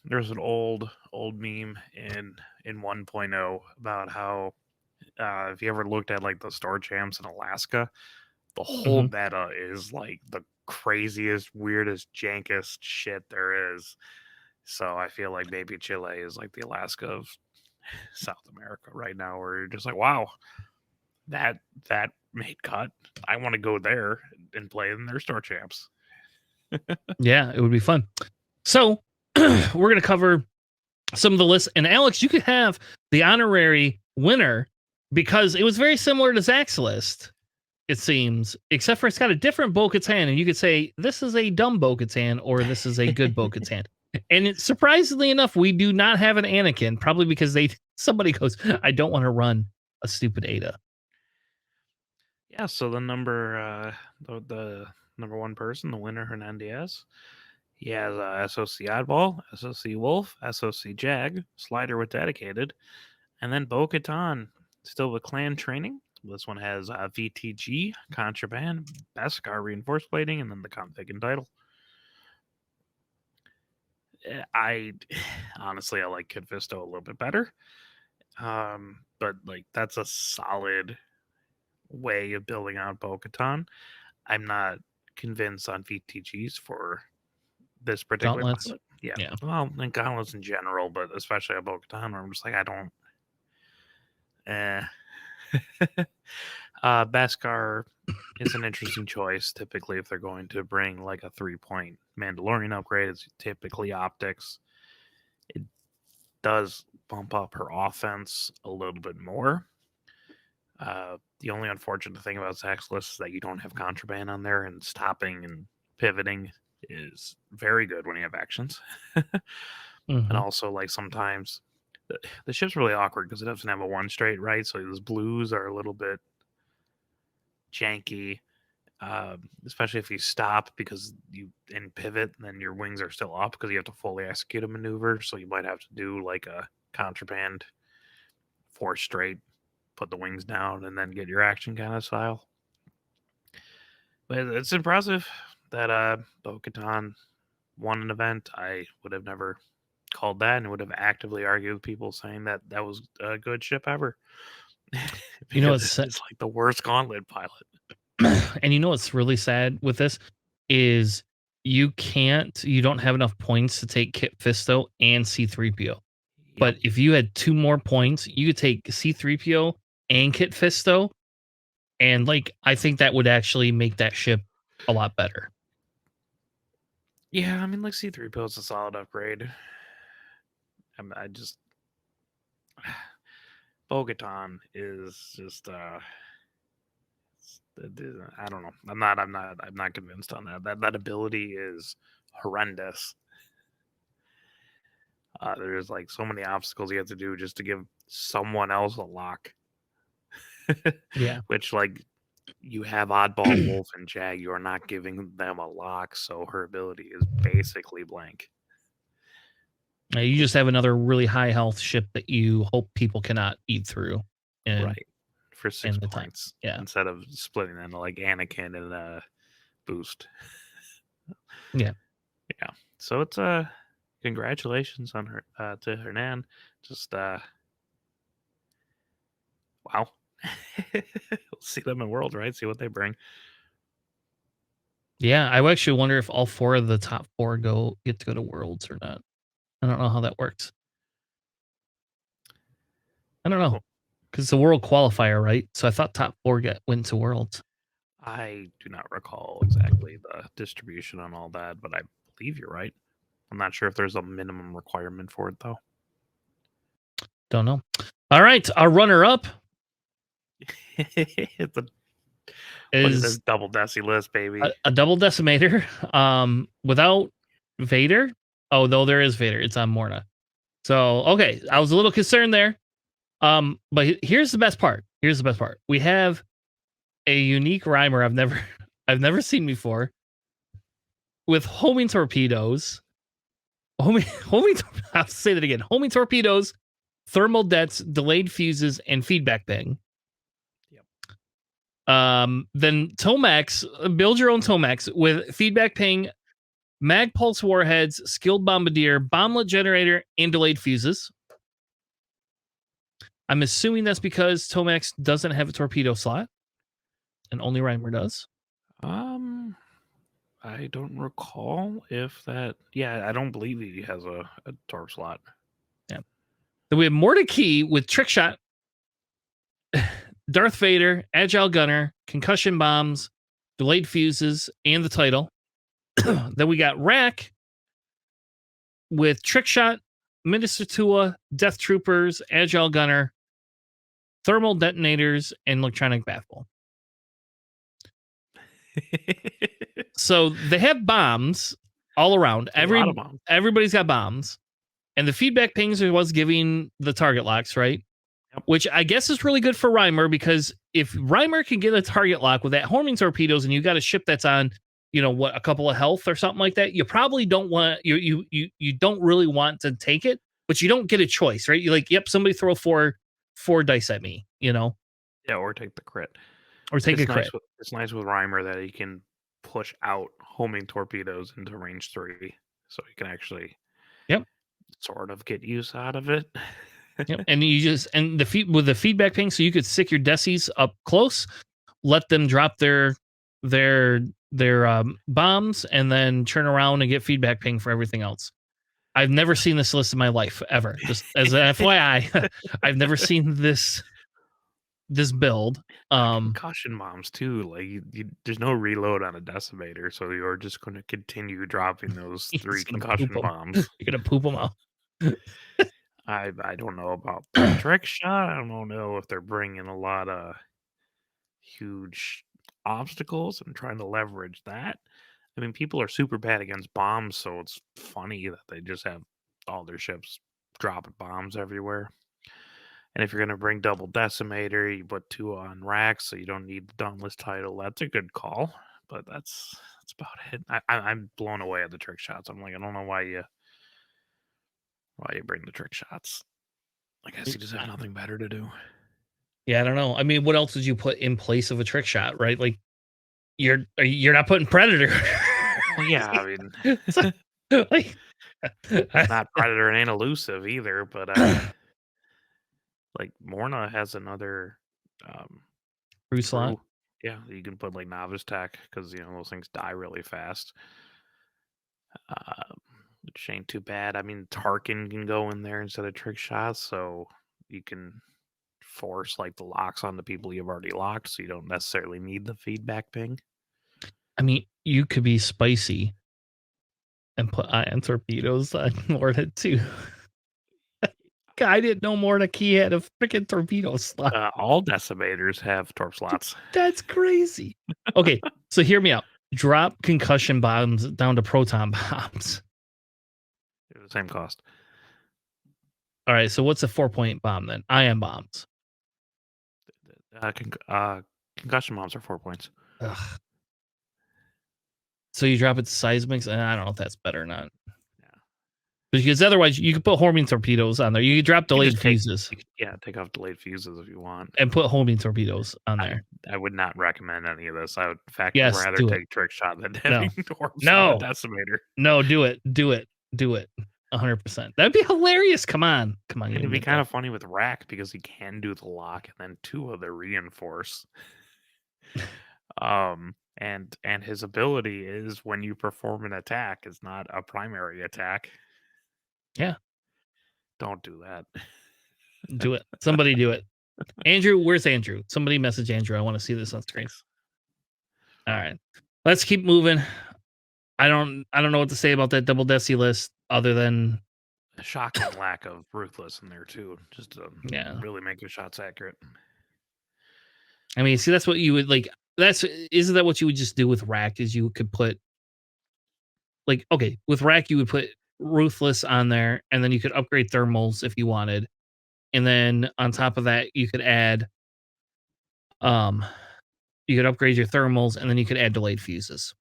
There's an old meme in 1.0 about how if you ever looked at like the store champs in Alaska, the whole meta is like the craziest, weirdest, jankest shit there is. So I feel like maybe Chile is like the Alaska of South America right now, where you're just like, wow, that made cut. I want to go there and play in their store champs. Yeah, it would be fun. So we're going to cover some of the lists. And Alex, you could have the honorary winner because it was very similar to Zach's list, it seems, except for it's got a different Bo-Katan. And you could say, this is a dumb Bo-Katan or this is a good Bo-Katan. And surprisingly enough, we do not have an Anakin, probably because somebody goes, I don't want to run a stupid Ada. Yeah, so the number one person, the winner Hernandez, he has SOC Oddball, SOC Wolf, SOC Jag, Slider with Dedicated, and then Bo Katan, still with Clan Training. This one has VTG, Contraband, Beskar, Reinforced Plating, and then the config and title. I honestly I like Kid Fisto a little bit better. But like that's a solid way of building out Bo Katan. I'm not convinced on VTGs for this particular Gauntlets. pilot. Yeah. Yeah. Well, and gauntlets in general, but especially on Bo Katan, where I'm just like, I don't eh. Beskar is an interesting choice. Typically, if they're going to bring like a 3-point Mandalorian upgrade, it's typically optics. It does bump up her offense a little bit more. The only unfortunate thing about Zach's list is that you don't have contraband on there, and stopping and pivoting is very good when you have actions. And also, like sometimes the ship's really awkward because it doesn't have a one straight, right? So those blues are a little bit janky, especially if you stop because you in pivot, then your wings are still up because you have to fully execute a maneuver. So you might have to do like a contraband 4 straight, put the wings down, and then get your action kind of style. But it's impressive that Bo Katan won an event. I would have never called that and would have actively argued with people saying that that was a good ship ever. You know, Because it's like the worst gauntlet pilot. and you know what's really sad with this is you don't have enough points to take Kit Fisto and C3PO. But Yep. if you had 2 more points, you could take C3PO and Kit Fisto, and like I think that would actually make that ship a lot better. Yeah, I mean, like C3PO is a solid upgrade. I just Bo-Katan is just I don't know. I'm not convinced on that. That ability is horrendous. There's like so many obstacles you have to do just to give someone else a lock. Yeah. Which like you have oddball wolf and jag, you are not giving them a lock, so her ability is basically blank. You just have another really high health ship that you hope people cannot eat through. Right. For 6 the time. points. Yeah. Instead of splitting into like Anakin and boost. Yeah. Yeah. So it's congratulations on her to Hernan. Just wow. We'll see them in World, right? See what they bring. Yeah, I actually wonder if all 4 of the top 4 get to go to Worlds or not. I don't know how that works. I don't know. Because it's a world qualifier, right? So I thought top 4 went to Worlds. I do not recall exactly the distribution on all that, but I believe you're right. I'm not sure if there's a minimum requirement for it though. Don't know. All right, our runner up It's a look at this is double desi list, baby. a double decimator. Without Vader. Oh no, there is Vader. It's on Morna. So okay, I was a little concerned there. But here's the best part. We have a unique rhymer I've never seen before with homing torpedoes. I'll say that again. Homing torpedoes, thermal debts, delayed fuses, and feedback ping. Yep. Then Tomax, build your own Tomax with feedback ping, mag pulse warheads, skilled bombardier, bomblet generator, and delayed fuses. I'm assuming that's because Tomax doesn't have a torpedo slot, and only Reimer does. I don't recall if that. Yeah, I don't believe he has a torp slot. Yeah. Then we have Mordecai with trick shot, Darth Vader, agile gunner, concussion bombs, delayed fuses, and the title. Then we got Rack with trick shot, Minister Tua, Death Troopers, agile gunner, thermal detonators, and electronic baffle. So they have bombs all around. Everybody's got bombs. And the feedback pings are what's giving the target locks, right? Yep. which I guess is really good for Reimer, because if Reimer can get a target lock with that homing torpedoes and you got a ship that's on, a couple of health or something like that, you probably don't want you don't really want to take it, but you don't get a choice, right? You're like, yep, somebody throw four dice at me, Yeah, or take the crit. or take a It's nice crit. with Reimer that he can push out homing torpedoes into range 3, so he can actually Yep. sort of get use out of it. Yep. And you just and with the feedback ping, so you could stick your decies up close, let them drop their bombs, and then turn around and get feedback ping for everything else. I've never seen this list in my life ever. Just as an FYI, I've never seen this build. Concussion bombs too. Like there's no reload on a decimator, so you're just going to continue dropping those You're 3 just gonna poop concussion them. bombs. You're gonna poop them out. I don't know about the trick shot. I don't know if they're bringing a lot of huge obstacles and trying to leverage that. I mean, people are super bad against bombs, so it's funny that they just have all their ships dropping bombs everywhere. And if you're going to bring double decimator, you put 2 on racks, so you don't need the dauntless title. That's a good call, but that's about it. I'm blown away at the trick shots. I'm like, I don't know why you bring the trick shots. I guess you just have nothing better to do. Yeah, I don't know. I mean, what else would you put in place of a trick shot, right? Like you're not putting Predator. Well, yeah, I mean, like, not predator and ain't elusive either, but like Morna has another Crew slot. crew. Yeah, you can put like novice tech because those things die really fast. Which ain't too bad. I mean, Tarkin can go in there instead of trick shots, so you can force like the locks on the people you've already locked, so you don't necessarily need the feedback ping. I mean, you could be spicy and put ion torpedoes on Morta too. I didn't know Morta Key had a freaking torpedo slot. All decimators have torp slots. That's crazy. Okay, so hear me out. Drop concussion bombs down to proton bombs. They're the same cost. All right, so what's a 4-point bomb then? Ion bombs. Concussion bombs are 4 points. Ugh. So you drop it to seismics, and I don't know if that's better or not. Yeah. Because otherwise, you could put homing torpedoes on there. You could drop delayed fuses. Take off delayed fuses if you want. And put homing torpedoes on there. I would not recommend any of this. I would, in fact, Yes, rather do take it. trick shot than having torps No. on a decimator. No, do it. Do it. Do it. 100%. That'd be hilarious. Come on. Come on. It'd be kind of funny with Rack because he can do the lock and then 2 of the reinforce. And his ability is when you perform an attack, is not a primary attack. Yeah. Don't do that. Do it. Somebody do it. Andrew, where's Andrew? Somebody message Andrew. I want to see this on screen. Thanks. All right. Let's keep moving. I don't know what to say about that double deci list other than A shocking lack of ruthless in there too, just to really make the shots accurate. I mean, see, that's what you would like. Isn't that what you would just do with Rack? Is you could put like, okay, with Rack you would put ruthless on there, and then you could upgrade thermals if you wanted, and then on top of that you could add, you could upgrade your thermals, and then you could add delayed fuses.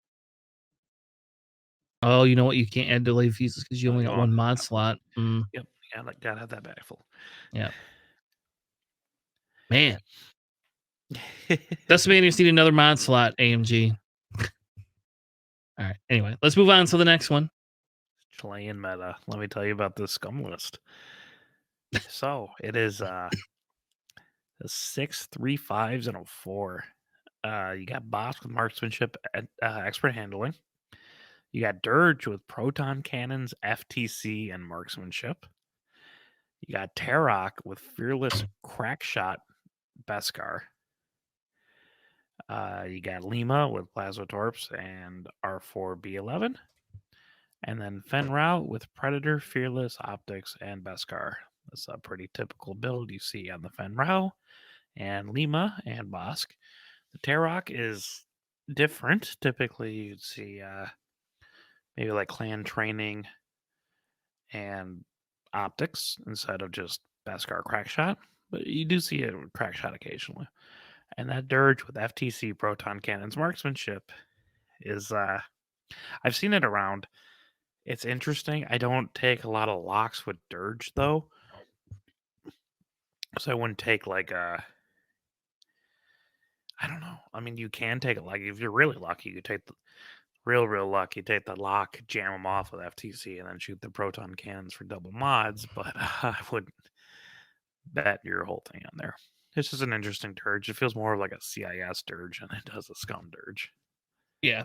Oh, you know what? You can't add delayed fuses because you only got one mod slot. Yep. Yeah, gotta have that back full. Yeah. Man. Decimators need another mod slot, AMG. All right. Anyway, let's move on to the next one. Chilean meta. Let me tell you about this scum list. So it is a 6, 3 5s, and a 4. You got Boss with marksmanship and expert handling. You got Dirge with proton cannons, FTC, and marksmanship. You got Tarok with fearless crackshot Beskar. You got Lima with plasma torps and R4B11. And then Fenrau with Predator, Fearless, Optics, and Beskar. That's a pretty typical build you see on the Fenrau and Lima and Bosk. The Tarok is different. Typically, you'd see maybe like clan training and optics instead of just Beskar Crackshot. but you do see it with crack shot occasionally. And that dirge with FTC proton cannons marksmanship is I've seen it around. It's interesting. I don't take a lot of locks with dirge though. So I wouldn't take like I don't know. I mean, you can take it like if you're really lucky, you take the real lucky, take the lock, jam them off with FTC, and then shoot the proton cannons for double mods. But I wouldn't bet your whole thing on there. It's just an interesting dirge. It feels more like a CIS dirge than it does a scum dirge. Yeah.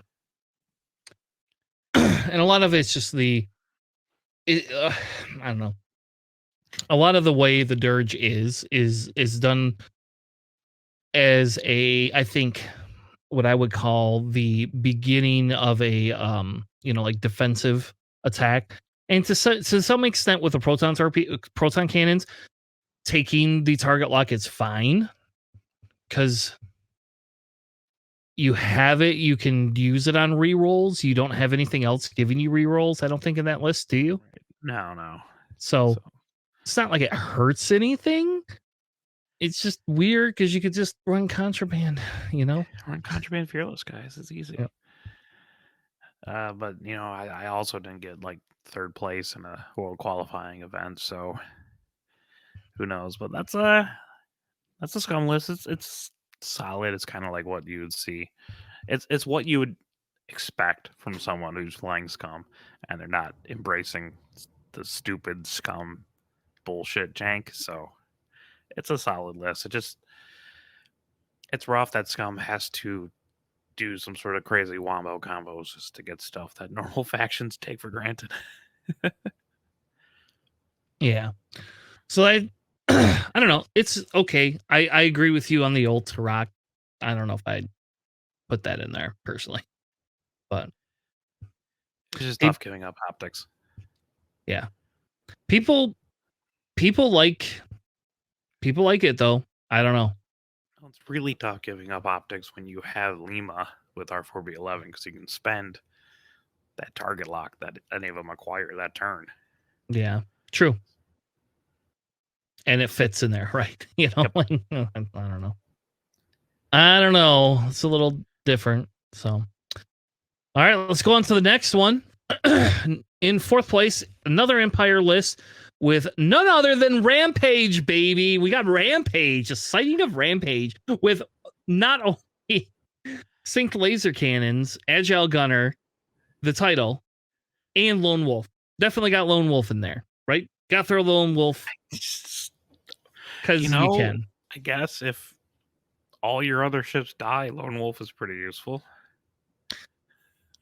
And a lot of it's just I don't know. A lot of the way the dirge is done as I think what I would call the beginning of a like defensive attack. And to some extent with the proton cannons, taking the target lock is fine because you have it, you can use it on rerolls. You don't have anything else giving you rerolls, I don't think, in that list, do you? No. So it's not like it hurts anything. It's just weird because you could just run contraband, Run contraband fearless, guys. It's easy. Yep. But I also didn't get like third place in a world qualifying event, so who knows? But that's a scum list. It's solid. It's kind of like what you would see. It's what you would expect from someone who's flying scum, and they're not embracing the stupid scum bullshit jank. So it's a solid list. It's rough that scum has to do some sort of crazy wombo combos just to get stuff that normal factions take for granted. Yeah. So I don't know. It's okay. I agree with you on the old Turok. I don't know if I'd put that in there personally, but It's just tough giving up optics. Yeah. People like it though. I don't know. It's really tough giving up optics when you have Lima with R4B11 because you can spend that target lock that any of them acquire that turn. Yeah, true. And it fits in there, right? Yep. Like, I don't know. It's a little different. So, all right, let's go on to the next one. In fourth place, another Empire list with none other than Rampage, baby. We got Rampage, a sighting of Rampage with not only synced laser cannons, Agile Gunner, the title, and Lone Wolf. Definitely got Lone Wolf in there, right? Got to throw Lone Wolf because you can. I guess if all your other ships die, Lone Wolf is pretty useful.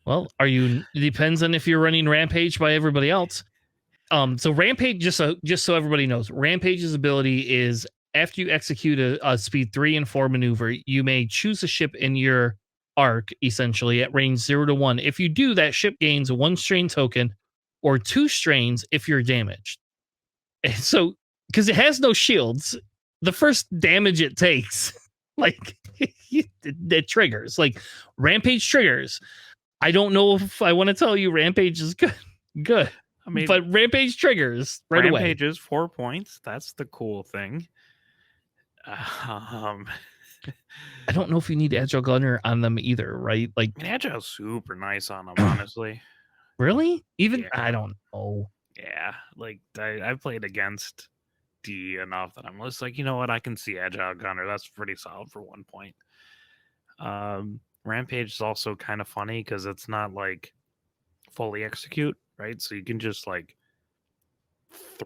Well, it depends on if you're running Rampage by everybody else. So Rampage, just so everybody knows, Rampage's ability is after you execute a speed 3 and 4 maneuver, you may choose a ship in your arc, essentially, at range 0 to 1. If you do, that ship gains 1 strain token or 2 strains if you're damaged. And so, because it has no shields, the first damage it takes, like, it triggers. Like, Rampage triggers. I don't know if I want to tell you Rampage is good. I mean, but Rampage triggers right away. Rampage is 4 points. That's the cool thing. I don't know if you need Agile Gunner on them either, right? Like, Agile's super nice on them, honestly. Really? Even I don't know. Yeah, like I've played against D enough that I'm just like, you know what? I can see Agile Gunner. That's pretty solid for 1 point. Rampage is also kind of funny because it's not like fully execute, right? So you can just like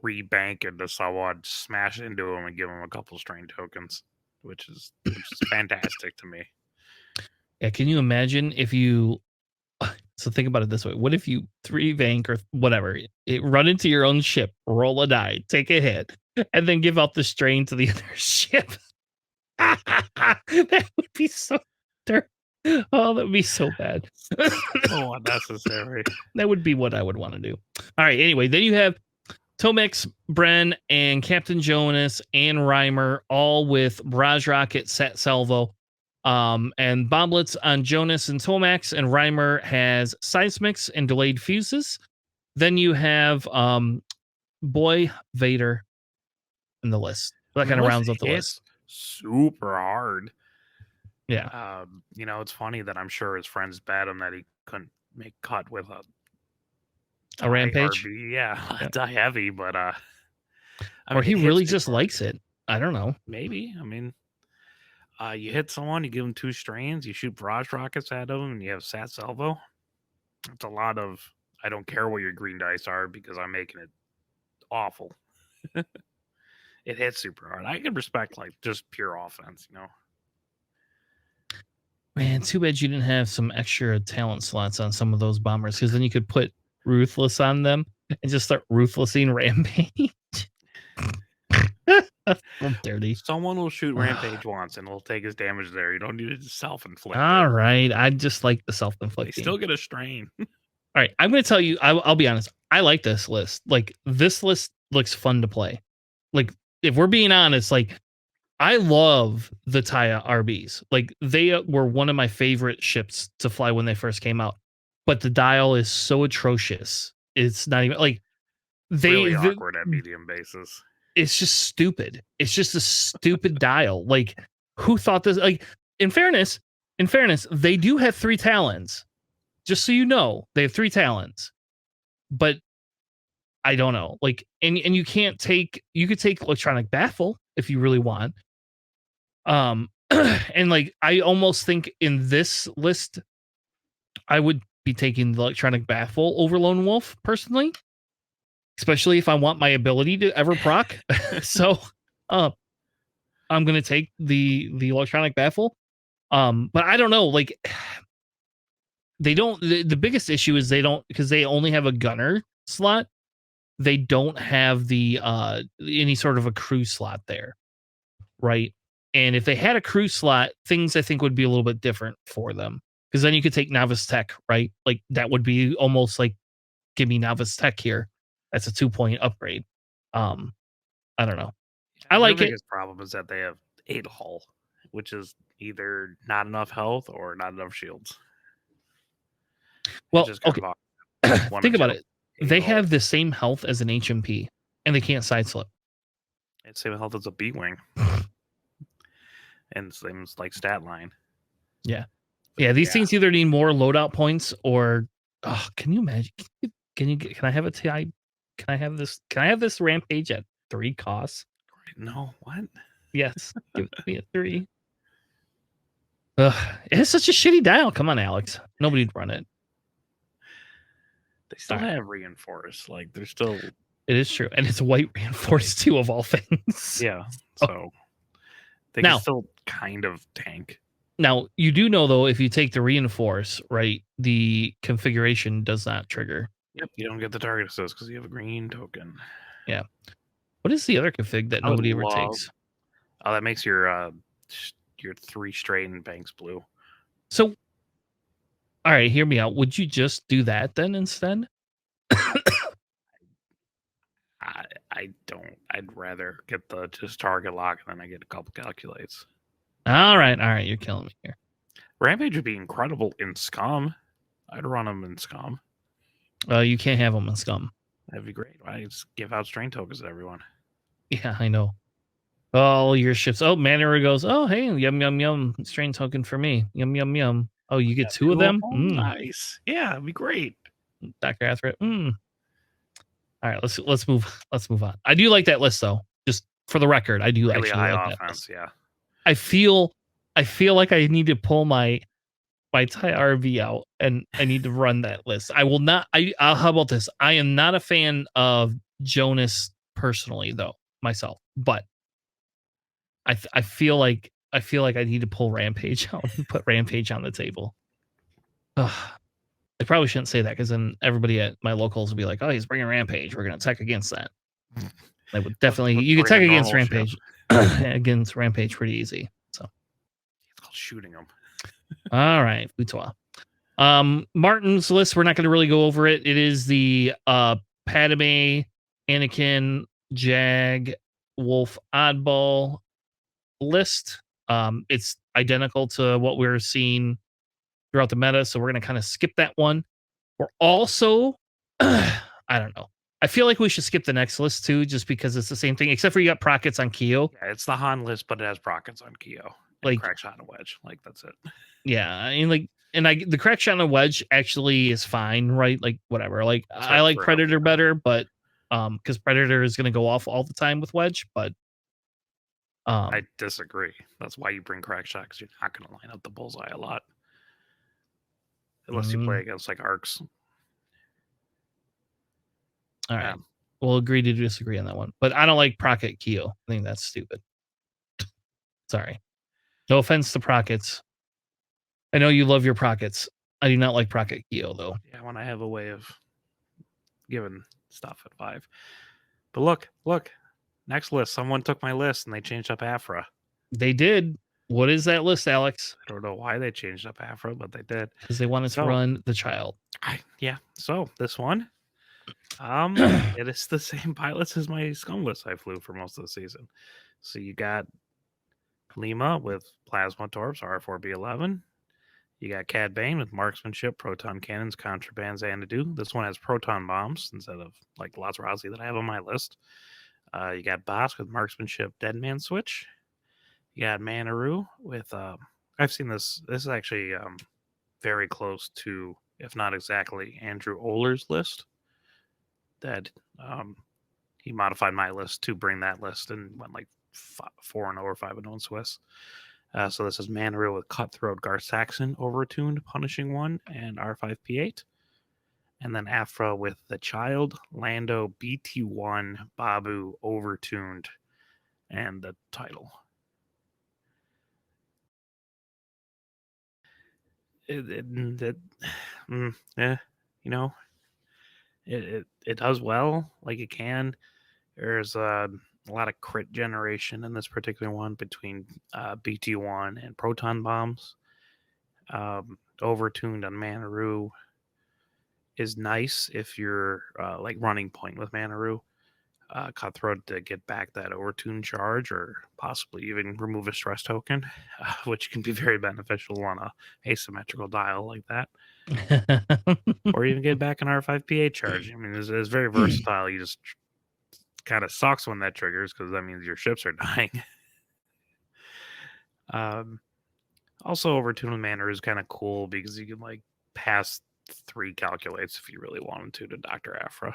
3 bank into someone, smash into him, and give him a couple strain tokens, which is fantastic to me. Yeah, can you imagine if you? So think about it this way: what if you 3 bank or whatever, run into your own ship, roll a die, take a hit, and then give out the strain to the other ship? That would be so terrible. Oh, that would be so bad. So unnecessary. That would be what I would want to do. All right. Anyway, then you have Tomex, Bren, and Captain Jonas and Reimer, all with Barrage Rocket, Set Salvo, and Bomblets on Jonas and Tomax, and Reimer has Seismics and Delayed Fuses. Then you have Boy Vader in the list. So that I mean, kind of list rounds out the list. hits super hard. Yeah. It's funny that I'm sure his friends bet him that he couldn't make cut with a A tie rampage. RB. Yeah, Yeah. tie heavy, but I Or mean, he it hits really super just hard. likes it. I don't know. Maybe. I mean, you hit someone, you give them 2 strains, you shoot barrage rockets at them, and you have Sat Salvo. It's a lot of I don't care what your green dice are because I'm making it awful. It hits super hard. I can respect like just pure offense. Man, too bad you didn't have some extra talent slots on some of those bombers, because then you could put Ruthless on them and just start ruthlessing Rampage. That's so dirty. Someone will shoot Rampage once and will take his damage there. You don't need to self-inflict it. All right. I just like the They self-inflicting. still get a strain. All right. I'm going to tell you, I'll be honest. I like this list. Like, this list looks fun to play. Like, if we're being honest, like, I love the Taya RBs. Like, they were one of my favorite ships to fly when they first came out. But the dial is so atrocious. It's not even like Really awkward at medium bases. it's just stupid. It's just a stupid dial. Like, who thought this? Like, in fairness, they do have 3 talons. Just so you know, they have 3 talons. But I don't know. Like, and you could take electronic baffle if you really want. And like, I almost think in this list, I would be taking the electronic baffle over Lone Wolf personally, especially if I want my ability to ever proc. So, I'm gonna take the electronic baffle. But I don't know. Like, they don't. The biggest issue is they don't, because they only have a gunner slot. They don't have the any sort of a crew slot there, right? And if they had a crew slot, things I think would be a little bit different for them. Because then you could take Novice Tech, right? Like, that would be almost like, give me Novice Tech here. That's a 2-point upgrade. I don't know. I like Their it. biggest problem is that they have 8 hull, which is either not enough health or not enough shields. Well, okay. Think about it. They hull. have the same health as an HMP, and they can't side slip. It's same health as a B-wing. And same like stat line. Yeah. Yeah, these things either need more loadout points or can you imagine? Can I have a TI? Can I have this rampage at 3 costs? No, what? Yes. Give it to me at 3. It's such a shitty dial. Come on, Alex. Nobody'd run it. They still have reinforced. Like, they're still. It is true. And it's white reinforced too, of all things. Yeah. So they can still kind of tank. Now, you do know, though, if you take the reinforce, right, the configuration does not trigger. Yep, you don't get the target assist because you have a green token. Yeah. What is the other config that nobody ever takes? Oh, that makes your 3 straight and banks blue. So, all right, hear me out. Would you just do that then instead? I don't. I'd rather get the just target lock and then I get a couple calculates. All right, you're killing me here. Rampage would be incredible in Scum. I'd run them in Scum. You can't have them in Scum. That'd be great. I just give out strain tokens to everyone. Yeah, I know. All your ships. Oh, Manor goes, oh, hey, yum, yum, yum. Strain token for me. Yum, yum, yum. Oh, you get 2 of them? Nice. Yeah, it'd be great. Dr. Athret. All right, let's move on. I do like that list, though. Just for the record, I do really actually high like offense, that list. Yeah. I feel like I need to pull my TIE RV out and I need to run that list. I will not. How about this? I am not a fan of Jonas personally, though, myself, but I feel like I need to pull Rampage out and put Rampage on the table. Ugh. I probably shouldn't say that, because then everybody at my locals will be like, "Oh, he's bringing Rampage. We're going to tech against that." They would definitely. You can tech against Rampage. Against Rampage pretty easy. So it's called shooting them. All right, Futois. Martin's list, we're not going to really go over it. It is the Padme, Anakin, Jag, Wolf, Oddball list. It's identical to what we're seeing throughout the meta, so we're going to kind of skip that one. We're also, I don't know. I feel like we should skip the next list too, just because it's the same thing, except for you got Prockets on Keo. Yeah, it's the Han list, but it has Prockets on Keo and Like, crack shot and wedge. Like that's it. yeah, I mean, like, and the crack shot and wedge actually is fine, right? Like, whatever. Like, So I I like prefer an Predator opener. better, but because Predator is gonna go off all the time with wedge, but I disagree. That's why you bring crack shot, because you're not going to line up the bullseye a lot unless you play against like arcs. All right. We'll agree to disagree on that one. But I don't like Procket Keo. I think that's stupid. Sorry. No offense to Prockets. I know you love your Prockets. I do not like Procket Keo, though. Yeah, when I have a way of giving stuff at 5. But look. Next list. Someone took my list and they changed up Afra. They did. What is that list, Alex? I don't know why they changed up Afra, but they did. Because they wanted to run the child. So this one, it is the same pilots as my scum list I flew for most of the season. So you got Lima with plasma torps, R4B11. You got Cad Bane with marksmanship, proton cannons, contrabands, Xanadu. This one has proton bombs instead of like Lazarazi that I have on my list. You got Boss with marksmanship, deadman switch. You got Manaru with I've seen this. This is actually very close to, if not exactly, Andrew Ohler's list. That he modified my list to bring that list and went like 4-0 or 5-0 in Swiss. So this is Manaru with Cutthroat Gar Saxon overtuned, Punishing One, and R5P8. And then Afra with the Child, Lando, BT1, Babu, overtuned, and the title. It does well, like it can. There's a lot of crit generation in this particular one between BT1 and proton bombs. Overtuned on Manaru is nice if you're like running point with Manaru. Cutthroat to get back that overtune charge or possibly even remove a stress token, which can be very beneficial on a asymmetrical dial like that. Or even get back an R5PA charge. I mean, it's very versatile. You just kind of sucks when that triggers because that means your ships are dying. Also, overtune with Manor is kind of cool because you can like pass 3 calculates if you really wanted to Dr. Afra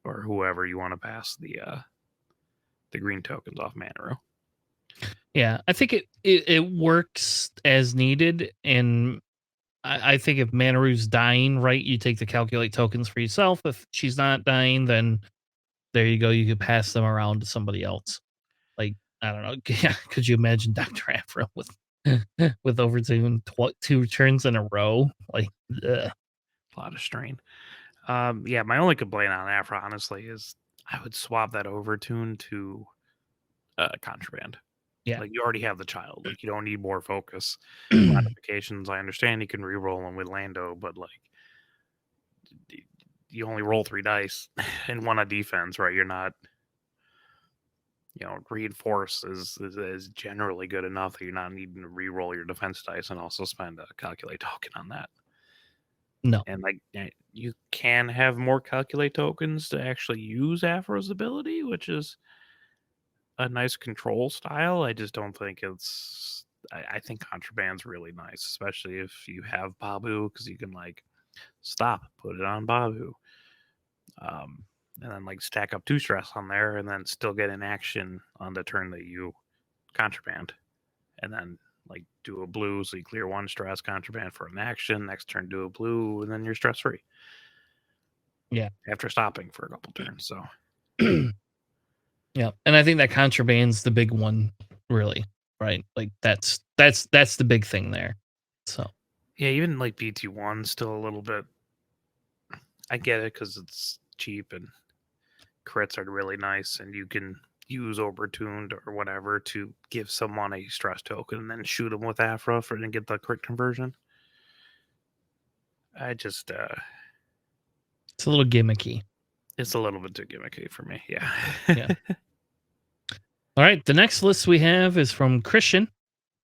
or whoever you want to pass the green tokens off Manaru. Yeah, I think it works as needed, and I think if Manaru's dying, right, you take the calculate tokens for yourself. If she's not dying, then there you go. You could pass them around to somebody else. Like, I don't know. Yeah, could you imagine Dr. Afra with overtune 2 turns in a row? Like, ugh. A lot of strain. Yeah, my only complaint on Afra, honestly, is I would swap that overtune to contraband. Yeah. Like you already have the child. Like you don't need more focus modifications. I understand you can re-roll them with Lando, but like you only roll 3 dice and 1 on defense, right? You're not, reinforce is generally good enough that you're not needing to re-roll your defense dice and also spend a calculate token on that. No. And like you can have more calculate tokens to actually use Afro's ability, which is a nice control style. I just don't think it's. I think contraband's really nice, especially if you have Babu, because you can like stop, put it on Babu, and then like stack up 2 stress on there, and then still get an action on the turn that you contraband, and then like do a blue, so you clear 1 stress contraband for an action. Next turn, do a blue, and then you're stress free. Yeah. After stopping for a couple turns, so. Yeah, and I think that contraband's the big one, really, right? Like that's the big thing there. So yeah, even like BT1 still a little bit. I get it because it's cheap and crits are really nice, and you can use overtuned or whatever to give someone a stress token and then shoot them with Afra for and get the crit conversion. I just it's a little gimmicky. It's a little bit too gimmicky for me. Yeah. Yeah. All right. The next list we have is from Christian.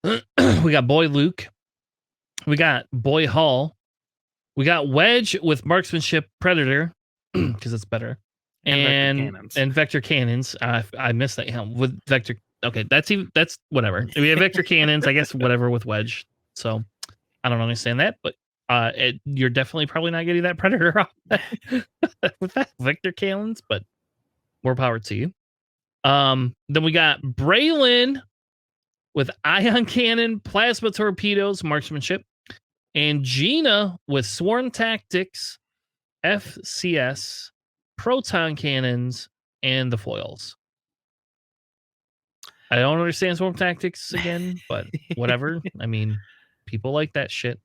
We got Boy Luke. We got Boy Hall. We got Wedge with marksmanship Predator. because it's better. And vector And cannons. and vector cannons. I missed that. With vector. Okay, that's whatever. We have vector cannons. I guess whatever with wedge. So I don't understand that, but you're definitely probably not getting that predator off with that vector cannons. But more power to you. Then we got Braylon with ion cannon, plasma torpedoes, marksmanship, and Gina with swarm tactics, FCS, proton cannons, and the foils. I don't understand swarm tactics again, but whatever. I mean, people like that shit.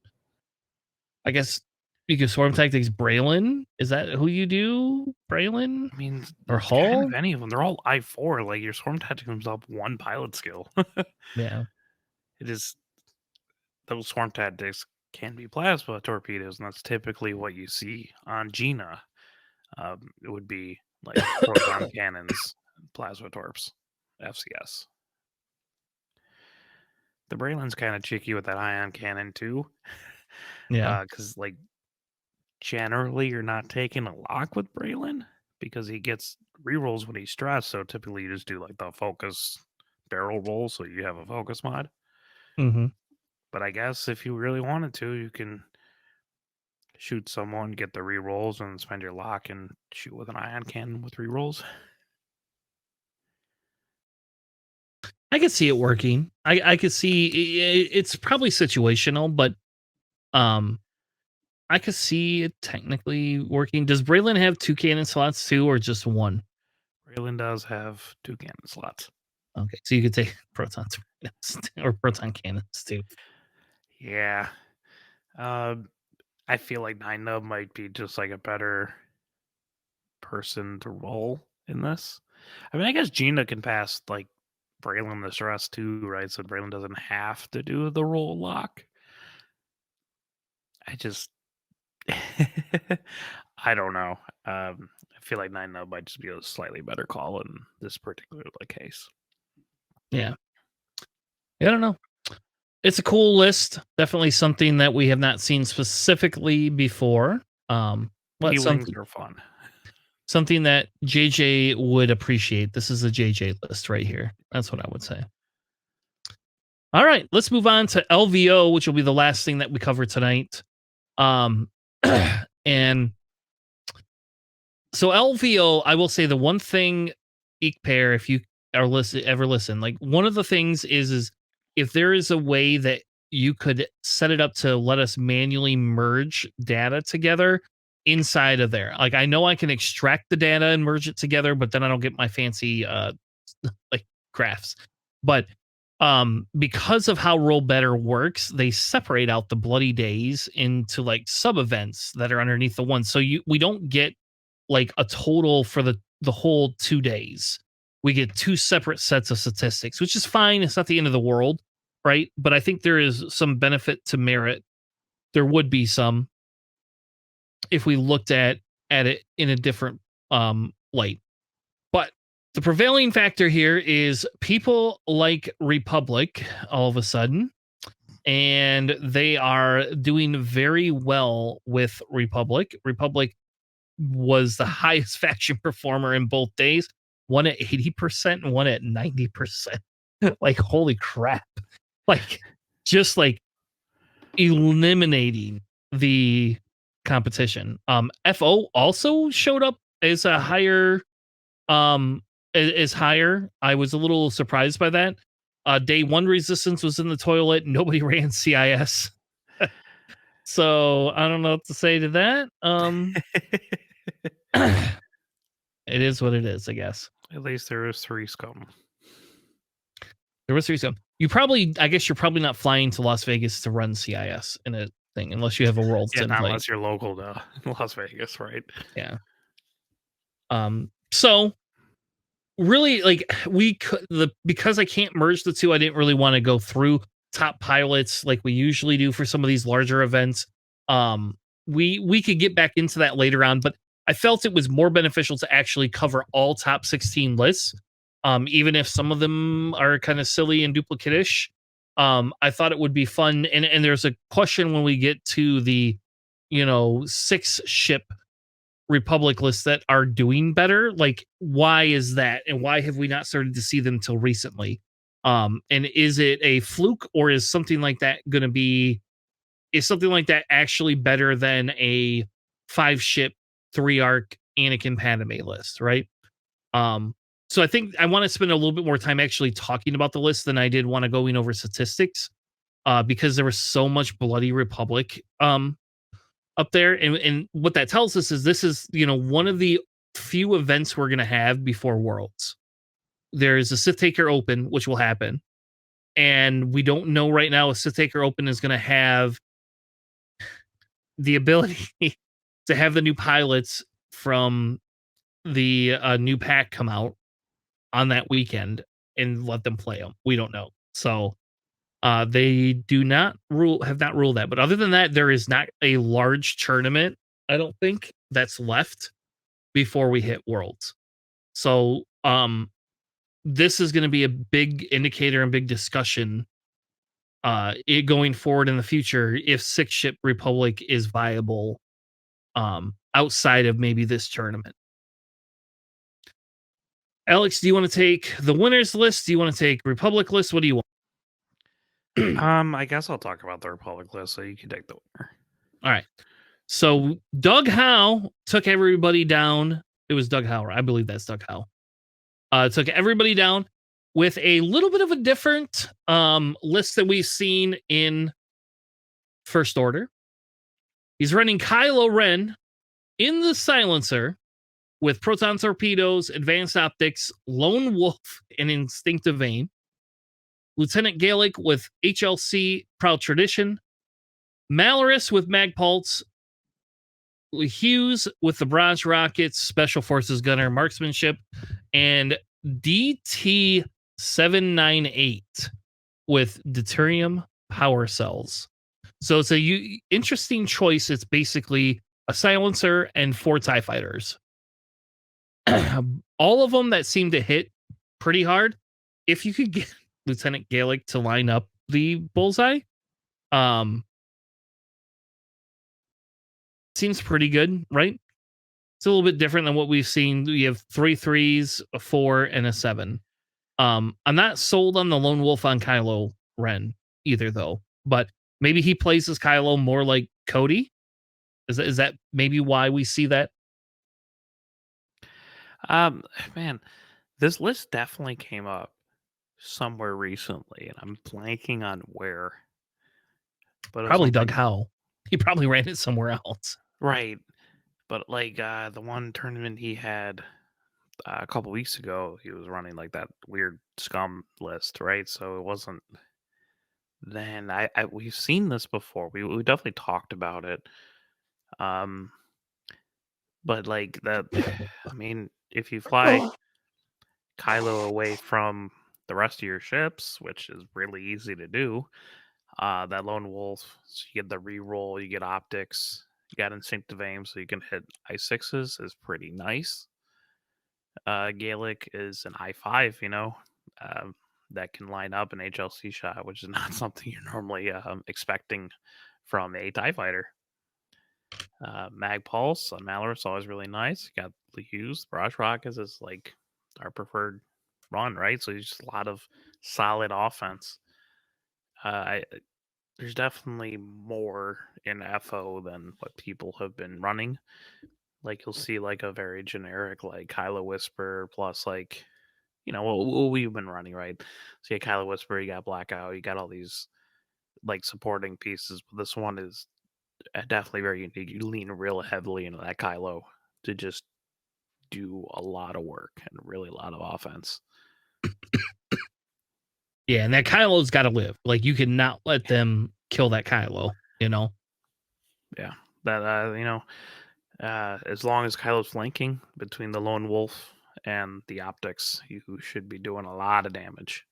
I guess because swarm tactics Braylon, is that who you do? Braylon I mean, or it's kind of Hull? any of them. They're all I4. Like your swarm tactic comes up one pilot skill. Yeah. It is those swarm tactics can be plasma torpedoes, and that's typically what you see on Gina. It would be like proton cannons, plasma torps, FCS. The Braylon's kind of cheeky with that ion cannon too, Yeah. because like generally you're not taking a lock with Braylon because he gets rerolls when he's stressed. So typically you just do like the focus barrel roll, so you have a focus mod. Mm-hmm. But I guess if you really wanted to, you can shoot someone, get the rerolls, and spend your lock and shoot with an ion cannon with rerolls. I could see it working. I could see it's probably situational, but um, I could see it technically working. Does Braylon have 2 cannon slots too, or just 1? Braylon does have 2 cannon slots. Okay, so you could take proton torpedoes or proton cannons too. Yeah. Uh, I feel like Nine Nub might be just like a better person to roll in this. I mean, I guess Gina can pass like Braylon the stress too, right? So Braylon doesn't have to do the roll lock. I just, I don't know. I feel like Nine Nub might just be a slightly better call in this particular case. Yeah, I don't know. It's a cool list. Definitely something that we have not seen specifically before. But B-Wings are fun. something that JJ would appreciate. This is a JJ list right here. That's what I would say. All right, let's move on to LVO, which will be the last thing that we cover tonight. Um, and so LVO, I will say the one thing, Eek Pair, if you are ever listen, like one of the things is if there is a way that you could set it up to let us manually merge data together inside of there. Like I know I can extract the data and merge it together, but then I don't get my fancy like graphs. But because of how Roll Better works, they separate out the bloody days into like sub events that are underneath the one. So we don't get like a total for the whole 2 days. We get 2 separate sets of statistics, which is fine. It's not the end of the world, right? But I think there is some benefit to merit. There would be some if we looked at it in a different light. But the prevailing factor here is people like Republic all of a sudden, and they are doing very well with Republic. Republic was the highest faction performer in both days, one at 80% and one at 90%. Like, holy crap. Like, just like eliminating the competition. FO also showed up as a higher is higher. I was a little surprised by that. Day 1 resistance was in the toilet. Nobody ran CIS. So I don't know what to say to that. It is what it is, I guess. At least there is 3 scum. There was 3 scum. I guess you're probably not flying to Las Vegas to run CIS in a thing unless you have a world Yeah, sim not plate. unless you're local to Las Vegas, right? Yeah. So really, like we could because I can't merge the two, I didn't really want to go through top pilots like we usually do for some of these larger events. We could get back into that later on, but I felt it was more beneficial to actually cover all top 16 lists. Even if some of them are kind of silly and duplicate-ish. I thought it would be fun. And there's a question when we get to the 6 ship Republic lists that are doing better. Like, why is that? And why have we not started to see them till recently? And is it a fluke, or is something like that going to be, is something like that actually better than a 5 ship, 3 arc Anakin Padme list, right? Um, so I think I want to spend a little bit more time actually talking about the list than I did want to going over statistics, because there was so much bloody Republic up there, and what that tells us is this is, one of the few events we're gonna have before Worlds. There's a Sith Taker Open, which will happen, and we don't know right now if Sith Taker Open is gonna have the ability to have the new pilots from the new pack come out on that weekend and let them play them. We don't know. So they do not have not ruled that. But other than that, there is not a large tournament, I don't think, that's left before we hit Worlds. So this is going to be a big indicator and big discussion it going forward in the future if 6 ship Republic is viable outside of maybe this tournament. Alex, do you want to take the winners list? Do you want to take Republic list? What do you want? I guess I'll talk about the Republic list, so you can take the winner. All right. So Doug Howe took everybody down. It was Doug Howe. I believe that's Doug Howe. Took everybody down with a little bit of a different list that we've seen in First Order. He's running Kylo Ren in the silencer with proton torpedoes, advanced optics, lone wolf, and instinctive aim. Lieutenant Gaelic with HLC, proud tradition. Malorus with Magpulse. Hughes with the Barrage Rockets, Special Forces Gunner, Marksmanship, and DT 798 with Deuterium Power Cells. So it's a interesting choice. It's basically a silencer and 4 TIE fighters. All of them that seem to hit pretty hard. If you could get Lieutenant Gaelic to line up the bullseye, seems pretty good, right? It's a little bit different than what we've seen. We have 3 3s, a 4, and a 7. I'm not sold on the lone wolf on Kylo Ren either, though. But maybe he plays as Kylo more like Cody. Is that maybe why we see that? Um, Man, this list definitely came up somewhere recently, and I'm blanking on where. But it was Probably Doug something Howe. He probably ran it somewhere else. right. But like the one tournament he had a couple weeks ago, he was running like that weird scum list, right? So it wasn't. Then we've seen this before. We definitely talked about it. Um, but like that, I mean, if you fly Kylo away from the rest of your ships, which is really easy to do, that lone wolf, so you get the reroll, you get optics, you got instinctive aim, so you can hit I6s is pretty nice. Gaelic is an I5, that can line up an HLC shot, which is not something you're normally expecting from a TIE fighter. Mag Pulse on Malor is always really nice. Got the Hughes, Barrage Rockets is like our preferred run, right? So it's just a lot of solid offense. There's definitely more in FO than what people have been running. Like you'll see like a very generic like Kylo Whisper plus like what we've been running, right? So you got Kylo Whisper, you got Blackout, you got all these like supporting pieces. But this one is definitely very unique. You lean real heavily into that Kylo to just do a lot of work and really a lot of offense. Yeah, and that Kylo's got to live. Like, you cannot let them kill that Kylo, you know? Yeah, that as long as Kylo's flanking between the lone wolf and the optics, you should be doing a lot of damage.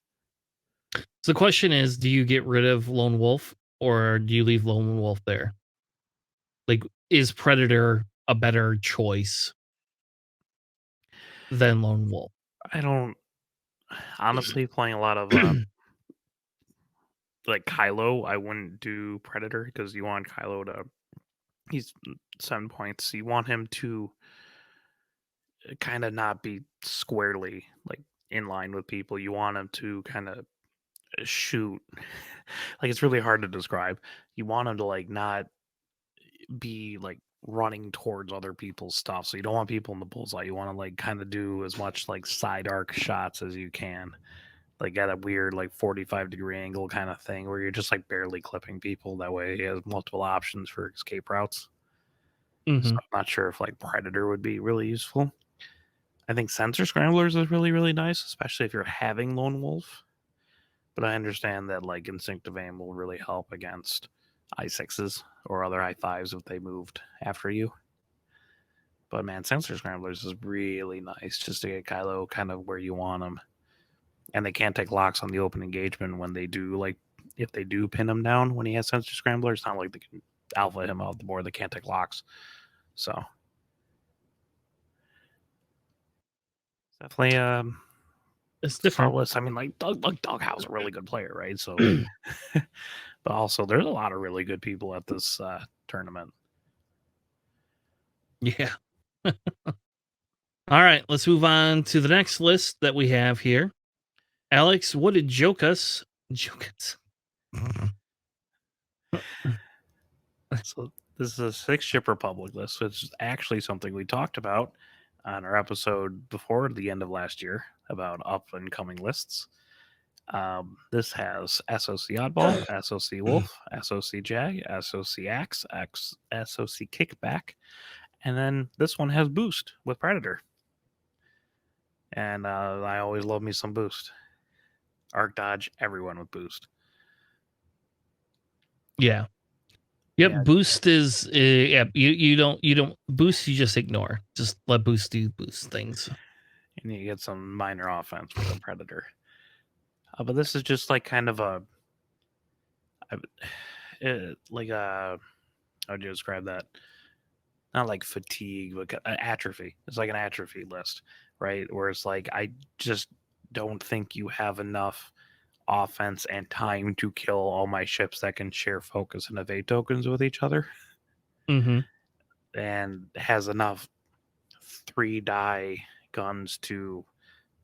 So the question is, do you get rid of Lone Wolf or do you leave Lone Wolf there? Like, is Predator a better choice than Lone Wolf? I don't honestly playing a lot of like Kylo. I wouldn't do Predator because you want Kylo to. He's points. You want him to kind of not be squarely like in line with people. You want him to kind of shoot. Like it's really hard to describe. You want him to like not be like running towards other people's stuff. So you don't want people in the bullseye. You want to like kind of do as much like side arc shots as you can. Like at a weird like 45-degree angle kind of thing where you're just like barely clipping people. That way he has multiple options for escape routes. So Hmm. I'm not sure if like Predator would be really useful. I think Sensor Scramblers is really, really nice, especially if you're having Lone Wolf. But I understand that like Instinctive Aim will really help against I6s or other I5s if they moved after you. But man, Sensor Scramblers is really nice just to get Kylo kind of where you want him. And they can't take locks on the open engagement when they do, like, if they do pin him down when he has Sensor Scrambler, it's not like they can alpha him out the board. They can't take locks. So definitely It's solid different. list. I mean, like Doghouse a really good player, right? So, but also there's a lot of really good people at this tournament. Yeah. All right, let's move on to the next list that we have here. Alex, what did Jokus? So this is a 6 ship Republic list, which is actually something we talked about on our episode before the end of last year about up and coming lists. This has SOC Oddball, SOC Wolf, SOC Jag, SOC Axe, SOC Kickback, and then this one has Boost with Predator. And I always love me some Boost. Arc Dodge, everyone with Boost. Yeah. Yep. Yeah, Boost is yeah. You don't boost. You just ignore. Just let boost do boost things. and you get some minor offense with a Predator. But this is just like kind of like a, how would you describe that? Not like fatigue, but atrophy. It's like an atrophy list, right? Where it's like, I just don't think you have enough offense and time to kill all my ships that can share focus and evade tokens with each other, Mm-hmm. and has enough 3 die guns to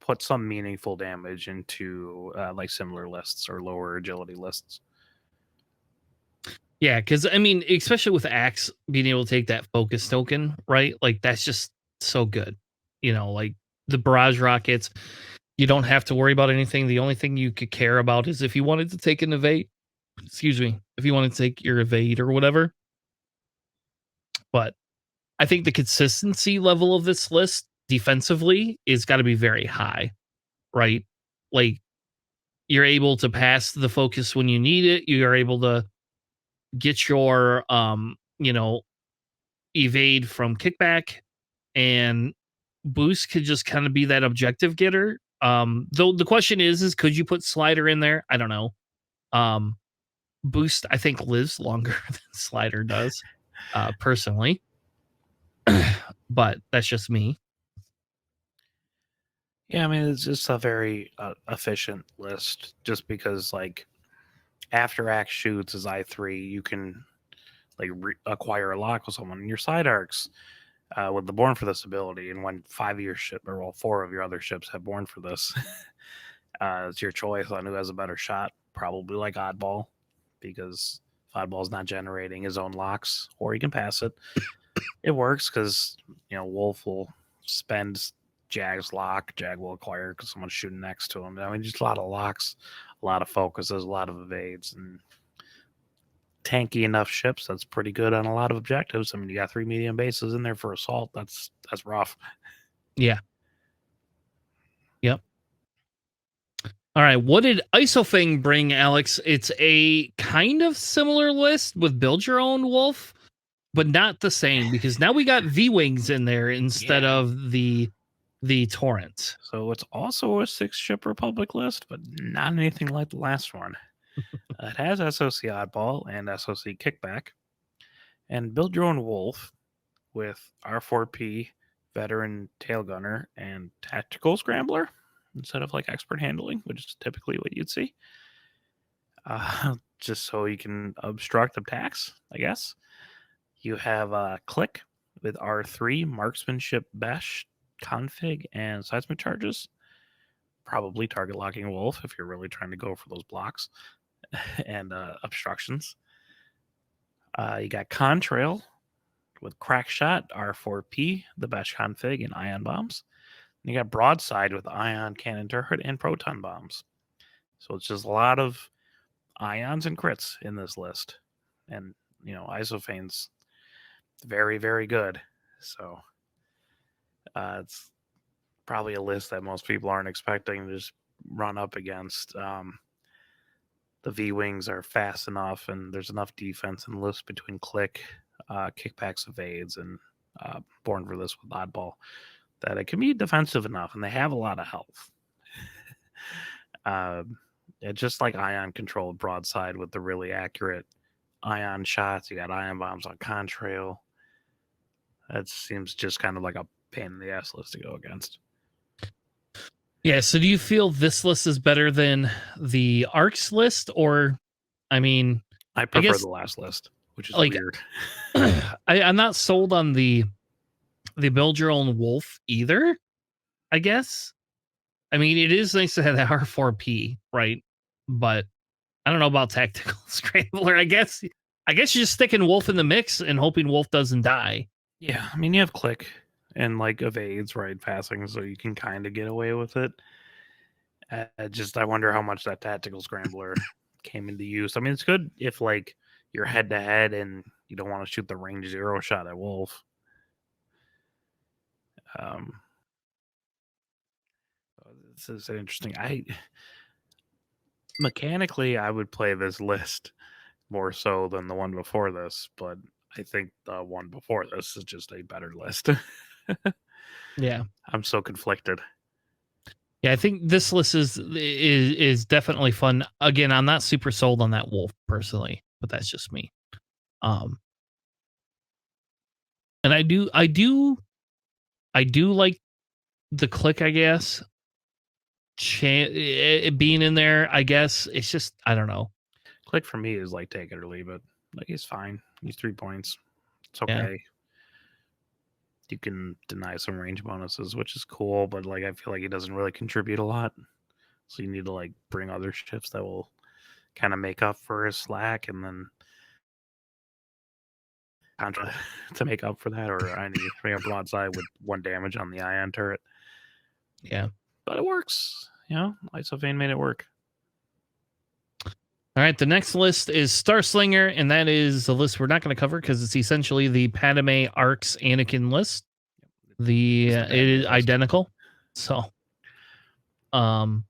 put some meaningful damage into like similar lists or lower agility lists. Yeah, because I mean, especially with Axe being able to take that focus token, right? Like that's just so good. Like the barrage rockets, you don't have to worry about anything. The only thing you could care about is if you wanted to take an evade. Excuse me, if you wanted to take your evade or whatever. But I think the consistency level of this list defensively is got to be very high, right? Like you're able to pass the focus when you need it. You are able to get your evade from kickback, and boost could just kind of be that objective getter. Though the question is could you put slider in there? I don't know. Um Boost I think lives longer than slider does, personally. But that's just me. Yeah, I mean, it's just a very efficient list just because, like, after Axe shoots as I3, you can like acquire a lock with someone in your side arcs with the Born for this ability. And when 5 of your ship, or well, 4 of your other ships have Born for this, it's your choice on who has a better shot. Probably like Oddball, because Oddball's not generating his own locks, or he can pass it. It works because Wolf will spend Jag's lock, Jag will acquire because someone's shooting next to him. I mean, just a lot of locks, a lot of focuses, a lot of evades, and tanky enough ships. That's pretty good on a lot of objectives. I mean, you got 3 medium bases in there for assault. That's rough. Yeah. Yep. All right. What did Isofing bring, Alex? It's a kind of similar list with Build Your Own Wolf, but not the same because now we got V Wings in there instead Yeah. of the Torrent. So it's also a 6-ship Republic list, but not anything like the last one. It has SOC Oddball and SOC Kickback, and Build Your Own Wolf with R4P, Veteran Tail Gunner, and Tactical Scrambler instead of like Expert Handling, which is typically what you'd see. Just so you can obstruct attacks, I guess. You have Click with R3, Marksmanship Bash, Config, and Seismic Charges. Probably target locking Wolf if you're really trying to go for those blocks and obstructions. You got Contrail with Crack Shot, R4P, the Bash Config, and Ion Bombs. And you got Broadside with Ion Cannon Turret and Proton Bombs. So it's just a lot of ions and crits in this list. And, Isophane's very, very good. So it's probably a list that most people aren't expecting to just run up against. The V Wings are fast enough, and there's enough defense in the list between Click, Kickbacks, Evades, and Born for this with Oddball that it can be defensive enough, and they have a lot of health. It's just like Ion controlled Broadside with the really accurate ion shots. You got ion bombs on Contrail. That seems just kind of like a pain in the ass list to go against. Yeah, so do you feel this list is better than the ARCs list? Or, I mean, I prefer guess, the last list, which is like, weird. I'm not sold on the build your own wolf either, I guess. I mean, it is nice to have that R4P, right? But I don't know about tactical scrambler. I guess you're just sticking wolf in the mix and hoping wolf doesn't die. Yeah, I mean, you have Click and like evades, right? Passing, so you can kind of get away with it. I wonder how much that tactical scrambler came into use. I mean, it's good if like you're head to head and you don't want to shoot the range 0 shot at Wolf. This is interesting. Mechanically, I would play this list more so than the one before this, but I think the one before this is just a better list. Yeah. I'm so conflicted. Yeah, I think this list is definitely fun. Again, I'm not super sold on that wolf personally, but that's just me. And I do like the Click, I guess. It being in there, I guess. It's just, I don't know. Click for me is like take it or leave it. Like he's fine. He's 3 points. It's okay. Yeah. You can deny some range bonuses, which is cool, but like I feel like he doesn't really contribute a lot. So you need to like bring other ships that will kind of make up for his slack, and then Contra to make up for that, or I need to bring a broadside with 1 damage on the ion turret. Yeah. But it works. Isophane made it work. All right, the next list is Starslinger, and that is a list we're not going to cover because it's essentially the Padme Arcs Anakin list. It is identical. So, and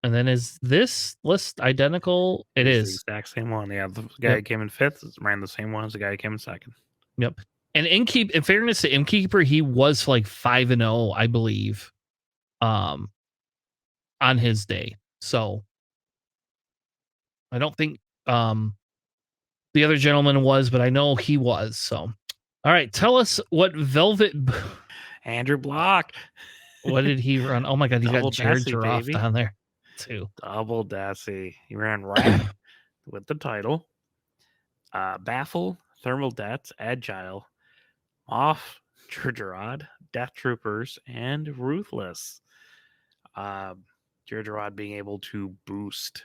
then is this list identical? It is the exact same one. Yeah, the guy that came in 5th ran the same one as the guy that came in 2nd. Yep. And in fairness to Innkeeper, he was like 5-0, I believe, on his day. So I don't think the other gentleman was, but I know he was. So, all right, tell us what Velvet Andrew Block. What did he run? Oh my god, he got Jared Giraffe down there too. Double Dassy. He ran Rat with the title. Baffle, Thermal Death, Agile, Off, Gergerod, Death Troopers, and Ruthless. Gergerod being able to boost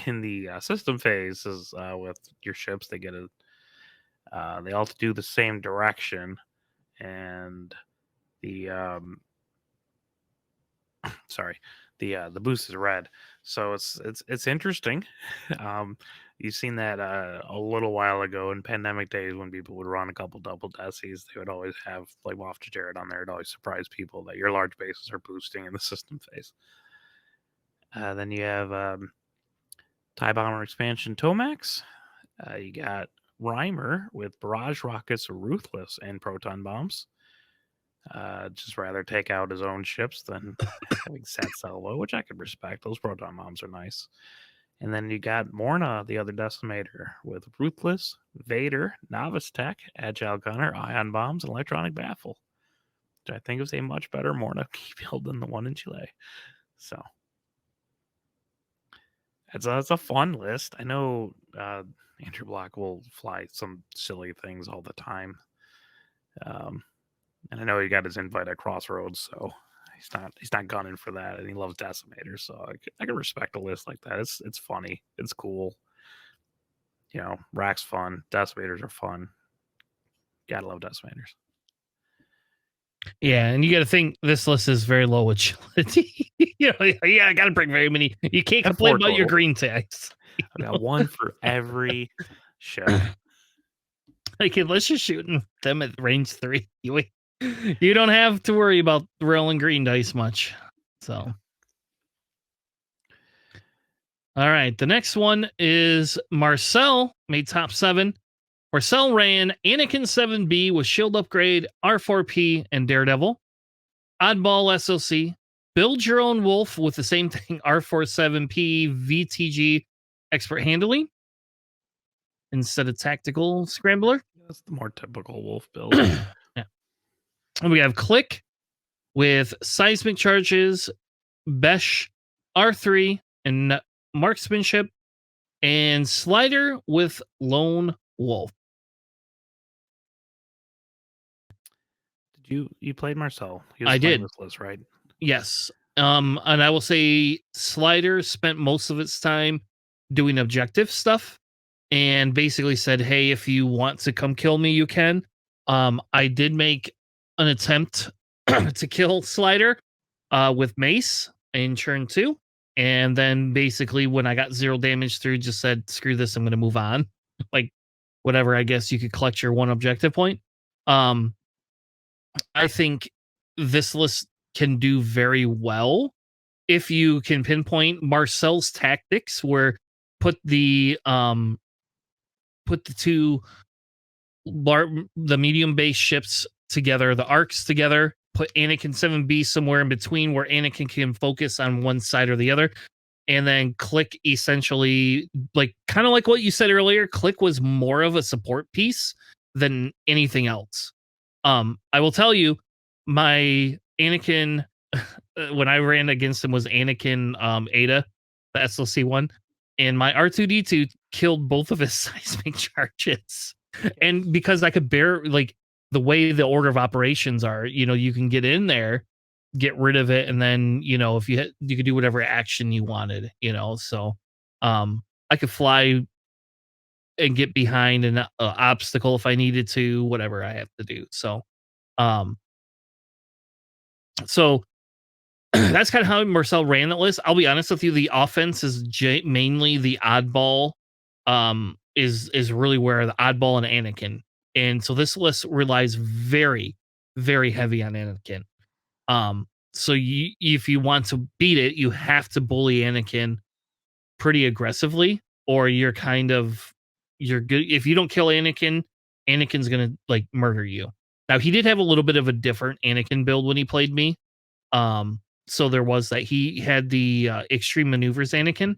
in the system phases with your ships. They get they all do the same direction, and the the boost is red. So it's interesting. You've seen that a little while ago in pandemic days when people would run a couple double Desies. They would always have like Waft to Jared on there. It always surprise people that your large bases are boosting in the system phase. Then you have TIE Bomber Expansion Tomax. You got Reimer with Barrage Rockets, Ruthless, and Proton Bombs. Just rather take out his own ships than having Sat Salvo, which I could respect. Those Proton Bombs are nice. And then you got Morna, the other Decimator, with Ruthless, Vader, Novice Tech, Agile Gunner, Ion Bombs, and Electronic Baffle, which I think is a much better Morna key build than the one in Chile. So that's a fun list. I know Andrew Block will fly some silly things all the time. Um, and I know he got his invite at Crossroads, so he's not gunning for that, and he loves Decimators, so I can respect a list like that. It's funny, it's cool. Rack's fun, Decimators are fun. Gotta love Decimators. Yeah, and you got to think this list is very low agility. I got to bring very many. You can't Got complain 4 about your total. green tags. I got one for every ship. Like, unless you're shooting them at range 3, you don't have to worry about rolling green dice much. So, all right, the next one is Marcel made top 7. Marcel ran Anakin 7B with shield upgrade, R4P, and Daredevil. Oddball SOC. Build your own wolf with the same thing, R47P, VTG, expert handling instead of tactical scrambler. That's the more typical wolf build. Yeah. And we have Click with seismic charges, Besh, R3, and marksmanship, and Slider with lone wolf. Did you played Marcel? He was I playing did. this list, right? Yes. And I will say Slider spent most of its time doing objective stuff and basically said, "Hey, if you want to come kill me, you can." I did make an attempt to kill Slider with Mace in turn 2, and then basically when I got 0 damage through, just said, "Screw this, I'm going to move on." Like, whatever, I guess you could collect your 1 objective point. I think this list can do very well if you can pinpoint Marcel's tactics, where put the put the two the medium base ships together, the arcs together, put Anakin 7B somewhere in between where Anakin can focus on one side or the other, and then Click essentially, like, kind of like what you said earlier, Click was more of a support piece than anything else. I will tell you, my Anakin when I ran against him was Anakin Ada, the SLC one, and my R2D2 killed both of his seismic charges. And because I could bear, like, the way the order of operations are, you can get in there, get rid of it, and then if you could do whatever action you wanted, so I could fly and get behind an obstacle if I needed to, whatever I have to do. Um so that's kind of how Marcel ran that list. I'll be honest with you, the offense is mainly the oddball. Is really where the oddball and Anakin, and so this list relies very, very heavy on Anakin. So if you want to beat it, you have to bully Anakin pretty aggressively, or you're good. If you don't kill Anakin, Anakin's gonna, like, murder you. Now, he did have a little bit of a different Anakin build when he played me. So there was that. He had the extreme maneuvers Anakin.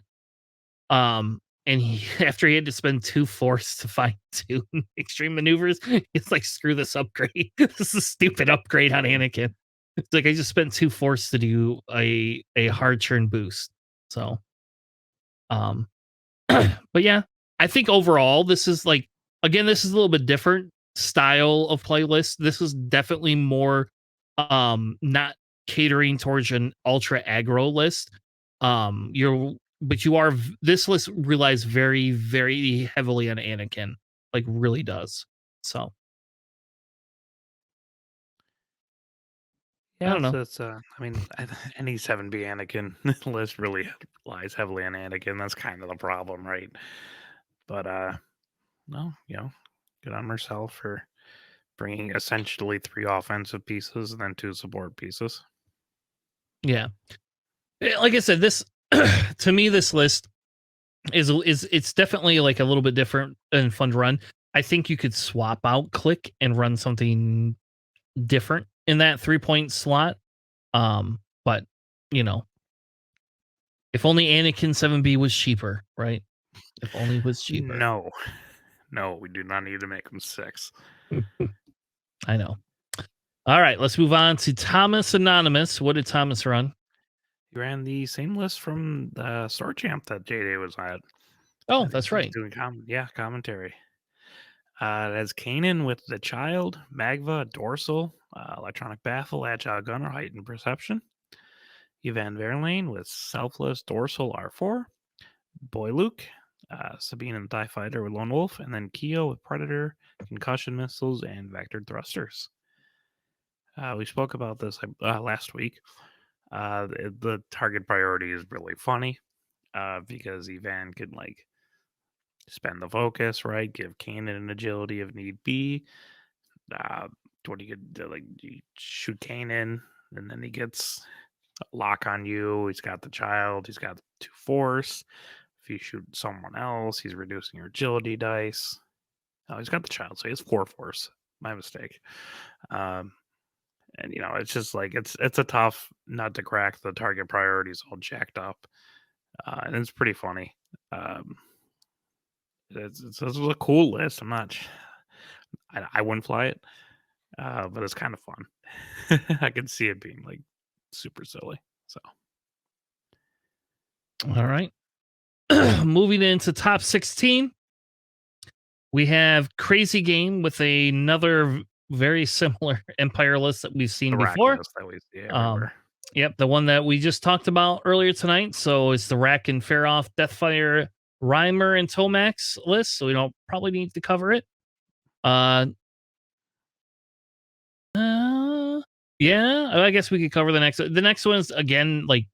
And after he had to spend 2 force to find 2 extreme maneuvers, it's like, screw this upgrade. This is a stupid upgrade on Anakin. It's like, I just spent 2 force to do a hard turn boost. So um but yeah, I think overall this is, like, again, this is a little bit different style of playlist. This is definitely more not catering towards an ultra aggro list. You're but you are This list relies very, very heavily on Anakin, like, really does. So I Yeah, don't know. so it's I mean, any 7B Anakin list really relies heavily on Anakin. That's kind of the problem, right? But no, good on Marcel for bringing essentially 3 offensive pieces and then 2 support pieces. Yeah. Like I said, this to me, this list is it's definitely, like, a little bit different and fun to run. I think you could swap out Click and run something different in that 3-point slot. But you know, if only Anakin 7B was cheaper, right? If only it was cheaper. No, no, we do not need to make them 6. I know. All right, let's move on to Thomas Anonymous. What did Thomas run? He ran the same list from the Store Champ that JD was at. Oh, I think that's he was right. doing commentary. That's Kanan with the child, Magva, dorsal, electronic baffle, agile gunner, heightened perception. Evan Verlaine with selfless dorsal R4. Boy Luke, Sabine and TIE Fighter with Lone Wolf, and then Keo with Predator, concussion missiles, and vectored thrusters. We spoke about this last week. The target priority is really funny because Evan can like spend the focus, right? Give Kanan an agility if need be. Uh, what do you do? Like you shoot Kanan, and then he gets a lock on you. He's got the child. He's got 2 force. If you shoot someone else, he's reducing your agility dice. Oh, he's got the child, so he has 4 force. My mistake. Um, and it's just like it's a tough nut to crack. The target priority is all jacked up, and it's pretty funny. Um, it's a cool list. I wouldn't fly it, but it's kind of fun. I can see it being like super silly. So All right. Moving into top 16, we have Crazy Game with another very similar Empire list that we've seen the rack before. list that we see Um, everywhere. yep, the one that we just talked about earlier tonight. So it's the Rack and Faroff, Deathfire, Reimer, and Tomax list. So we don't probably need to cover it. Uh, yeah, I guess we could cover the next. The next one is again like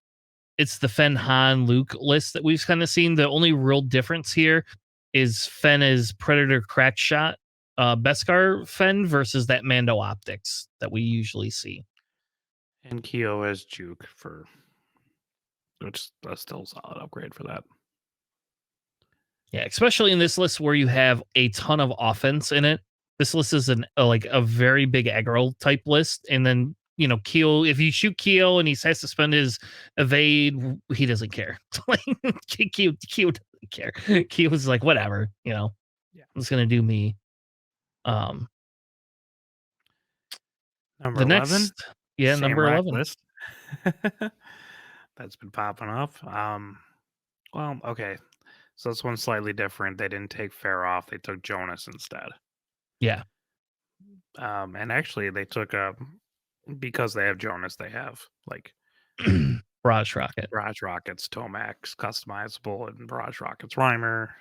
it's the Fen Han Luke list that we've kind of seen. The only real difference here is Fen is Predator Crack Shot, Beskar Fen versus that Mando Optics that we usually see. And Keo as Juke which is still a solid upgrade for that. Yeah, especially in this list where you have a ton of offense in it. This list is like a very big aggro type list, and then Keel. If you shoot Keel and he has to spend his evade, he doesn't care. Like Keel doesn't care. Keel is like whatever. I'm Yeah. just gonna do me. Um, Number the 11, next, yeah, same number rack 11. list. That's been popping up. Well, okay. So this one's slightly different. They didn't take Fair off. They took Jonas instead. Yeah, And actually they took because they have Jonas, they have like Barrage Rocket. Barrage Rockets, Tomax, customizable, and Barrage Rockets Rhymer.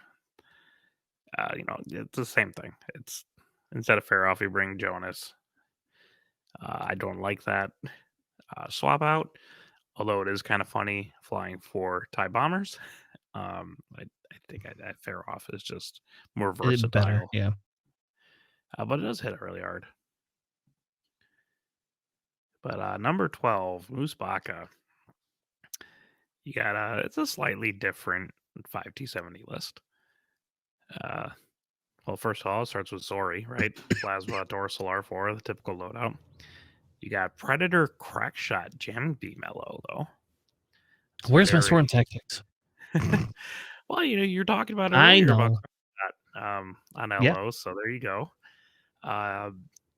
It's the same thing. It's instead of Fair off, you bring Jonas. I don't like that swap out, although it is kind of funny flying for TIE bombers. I think Fair off is just more Is it better? versatile, Yeah. but it does hit it really hard. But number 12, Moose Baka. You got it's a slightly different 5T70 list. Well, first of all, it starts with Zori, right? Plasma Dorsal R4, the typical loadout. You got Predator Crackshot Jamming Beam LO, though. It's Where's my very Swarm Tactics? well, you're talking about I earlier about know. on Yeah. LO, so there you go. Uh,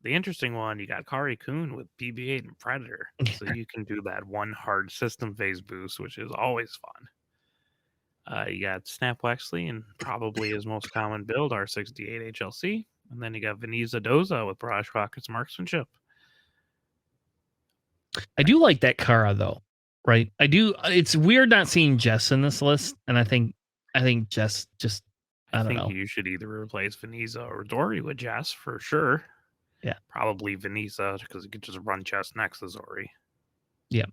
the interesting one, you got Kari Kun with BB-8 and Predator, so you can do that one hard system phase boost, which is always fun. You got Snap Wexley and probably his most common build, R68 HLC, and then you got Veniza Doza with Barrage Rockets Marksmanship. I do like that Kara though, right? I do. It's weird not seeing Jess in this list, and I think Jess just I I don't think know. you should either replace Veniza or Dory with Jess for sure. Yeah, Probably Veniza because you could just run Jess next to Zori, yeah.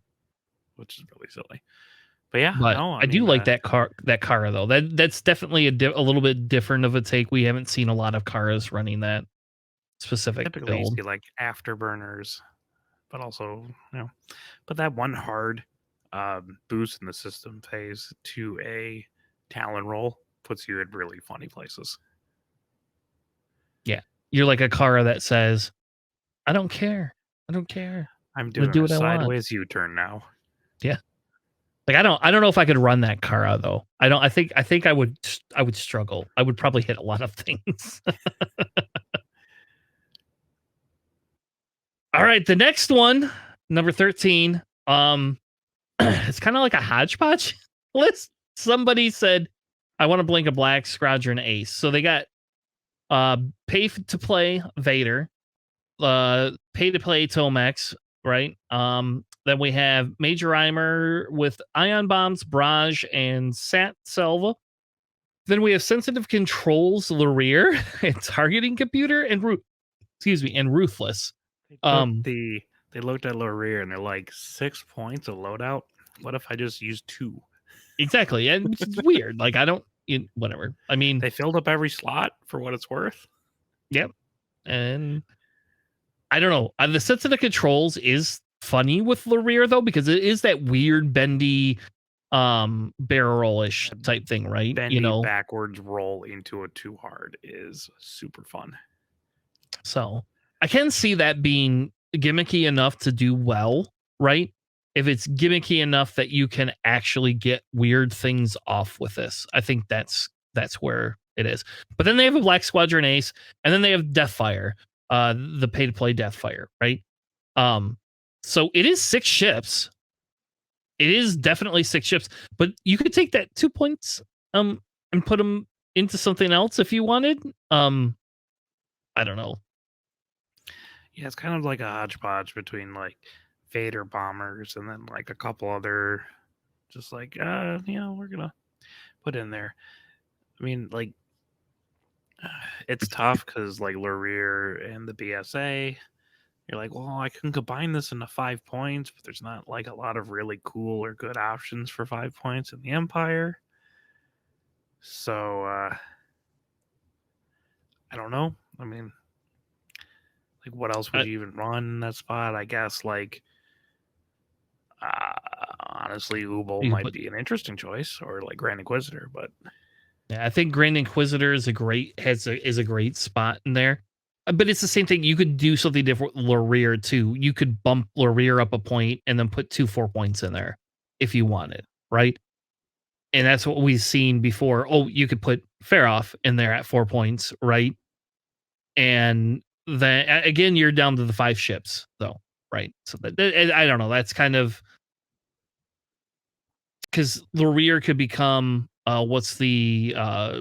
which is really silly. But yeah, But no, I I do mean, like that Kara though. That's definitely a little bit different of a take. We haven't seen a lot of Karas running that specific typically you build. see like afterburners, but also, but that one hard boost in the system phase to a Talon roll puts you in really funny places. Yeah, you're like a Kara that says, "I don't care. I don't care. I'm I'm gonna doing do a what I want." sideways U-turn now. Yeah. Like I don't know if I could run that Kara though. I think I would struggle. I would probably hit a lot of things. All right, the next one, number 13. It's kind of like a hodgepodge list. Somebody said I want to blink a black Squadron Ace. So they got pay to play Vader, pay to play Tomex, right? Then we have Major Reimer with ion bombs, barrage, and Sat Selva. Then we have sensitive controls, Larir, and targeting computer, and and ruthless. They took they looked at Laurier and they're like 6 points of loadout. What if I just use 2? Exactly, and which is weird. Like I don't, whatever. I mean, They filled up every slot for what it's worth. yep, and I don't know. The sensitive controls is funny with Larir though, because it is that weird bendy barrel roll-ish type thing, right? Bendy backwards roll into a 2 hard is super fun. So I can see that being gimmicky enough to do well, right? If it's gimmicky enough that you can actually get weird things off with this, I think that's where it is. But then they have a Black Squadron Ace, and then they have Deathfire, the pay to play Deathfire, right? So it is 6 ships. It is definitely 6 ships, but you could take that 2 points and put them into something else if you wanted. I don't know. Yeah, it's kind of like a hodgepodge between like Vader bombers and then like a couple other, just like we're gonna put in there. I mean, like it's tough because like Larir and the BSA, you're like, well, I can combine this into 5 points, but there's not like a lot of really cool or good options for 5 points in the Empire. So I don't know. I mean, like, what else would you even run in that spot? I guess like honestly, Ubo might be an interesting choice, or like Grand Inquisitor, but yeah, I think Grand Inquisitor is a great spot in there. But it's the same thing. You could do something different with Larir too. You could bump Larir up a point and then put 2 4 points in there if you wanted, right? And that's what we've seen before. Oh, you could put Faroff in there at 4 points, right? And then again, you're down to the 5 ships, though, right? So I don't know. That's kind of because Larir could become what's the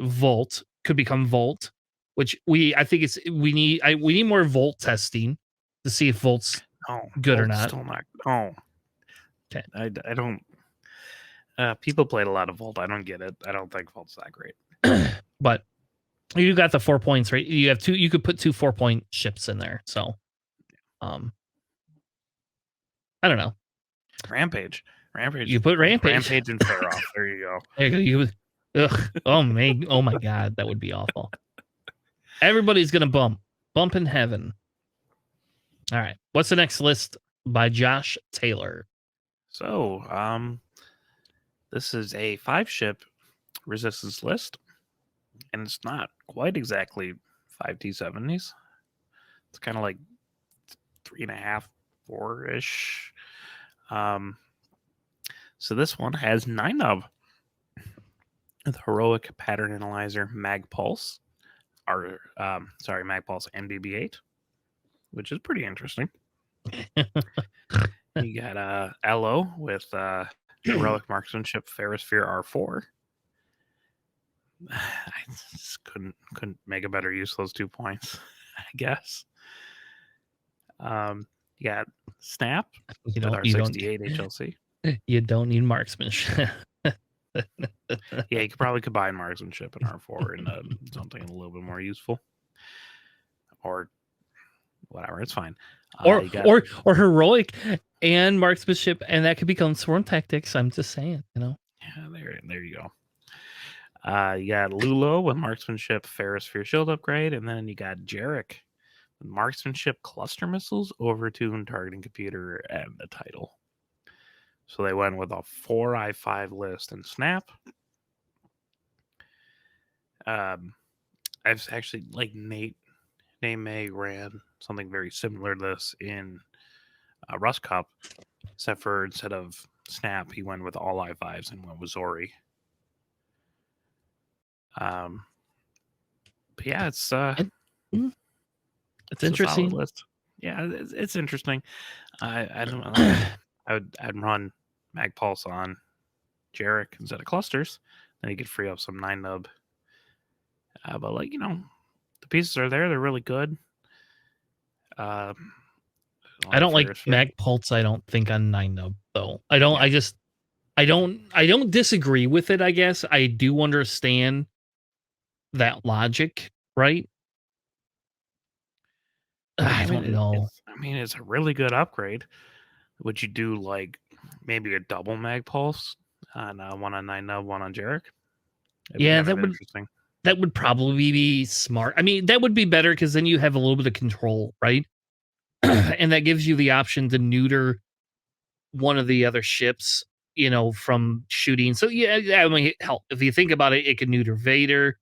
Volt could become Volt, which I think we need more Volt testing to see if Volt's good or not. Still not. Oh, okay. I don't. People played a lot of Volt. I don't get it. I don't think Volt's that great. But you got the 4 points, right? You have 2. You could put 2 4-point ships in there. So, I don't know. Rampage. You put Rampage. Rampage and Faroff. There you go. There you go. Oh my God, that would be awful. Everybody's gonna bump in heaven. All right, what's the next list by Josh Taylor? So, this is a 5-ship resistance list, and it's not quite exactly 5 T70s. It's kind of like 3.5, 4-ish. So this one has 9 of the heroic pattern analyzer Magpulse, Magpulse NBB8, which is pretty interesting. You got Elo with heroic marksmanship Ferrosphere R4. I just couldn't make a better use of those 2 points, I guess. You got Snap with R68 HLC. You don't need marksmanship. Yeah, you could probably combine marksmanship and R4 into something a little bit more useful, or whatever. It's fine. Or heroic and marksmanship, and that could become swarm tactics. I'm just saying, Yeah, there you go. You got Lulo with marksmanship, Ferrosphere shield upgrade, and then you got Jarek with marksmanship, cluster missiles, overtune, targeting computer, and the title. So they went with a 4i5 list and Snap. I've actually Nate May ran something very similar to this in Rust Cup, except for instead of Snap, he went with all i5s and went with Zori. But yeah, it's interesting. List. Yeah, it's interesting. I don't know. I'd run Magpulse on Jarek instead of clusters. and you could free up some 9 nub. But like the pieces are there; they're really good. Um, I on the don't like Ferris Fair. mag pulse. I don't think on 9 nub though. I don't. Yeah, I don't disagree with it. I guess I do understand that logic, right? I don't know. I mean, it's a really good upgrade. Would you do like maybe a double mag pulse on one on 9 nub, one on Jarek? It'd be Yeah, kind of interesting. that would probably be smart. I mean, that would be better because then you have a little bit of control, right? And that gives you the option to neuter one of the other ships, from shooting. So yeah, I mean, hell, if you think about it, it could neuter Vader.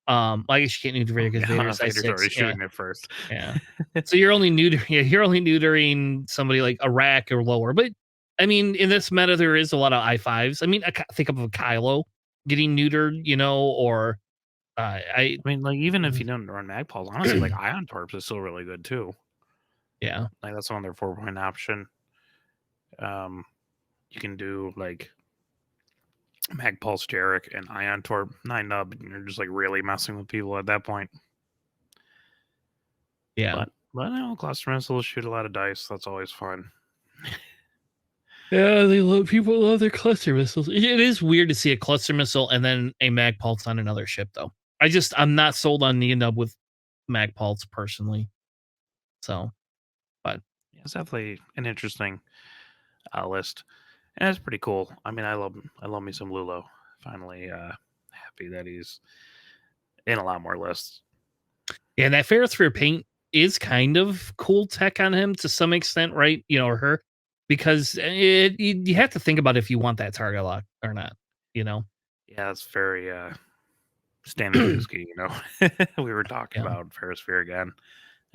Well, I guess you can't neuter Vader Oh, because yeah, Vader's Vader's I6. already Yeah, shooting it first. yeah. So you're only neutering, yeah, you're only neutering somebody like Iraq or lower. But I mean, in this meta, there is a lot of I5s. I mean, think of a Kylo getting neutered, or I, I mean, like even if you don't run Magpulse, honestly, like Ion Torps is still really good too. yeah, Like that's on their 4-point option. Um, you can do like Magpulse Jarek and Ion Torp 9 nub, and you're just like really messing with people at that point. yeah. But cluster missiles shoot a lot of dice. That's always fun. Yeah, people love their cluster missiles. It is weird to see a cluster missile and then a mag pulse on another ship, though. I'm not sold on Neonub with mag pulse personally. So, but Yeah, it's definitely an interesting list, and it's pretty cool. I mean, I love me some Lulo. Finally, happy that he's in a lot more lists. yeah, that Ferris Fair paint is kind of cool tech on him to some extent, right? Or her, because you have to think about if you want that target lock or not. You know, Yeah, it's very Stanley Dusky. We were talking yeah. about Ferris Fair again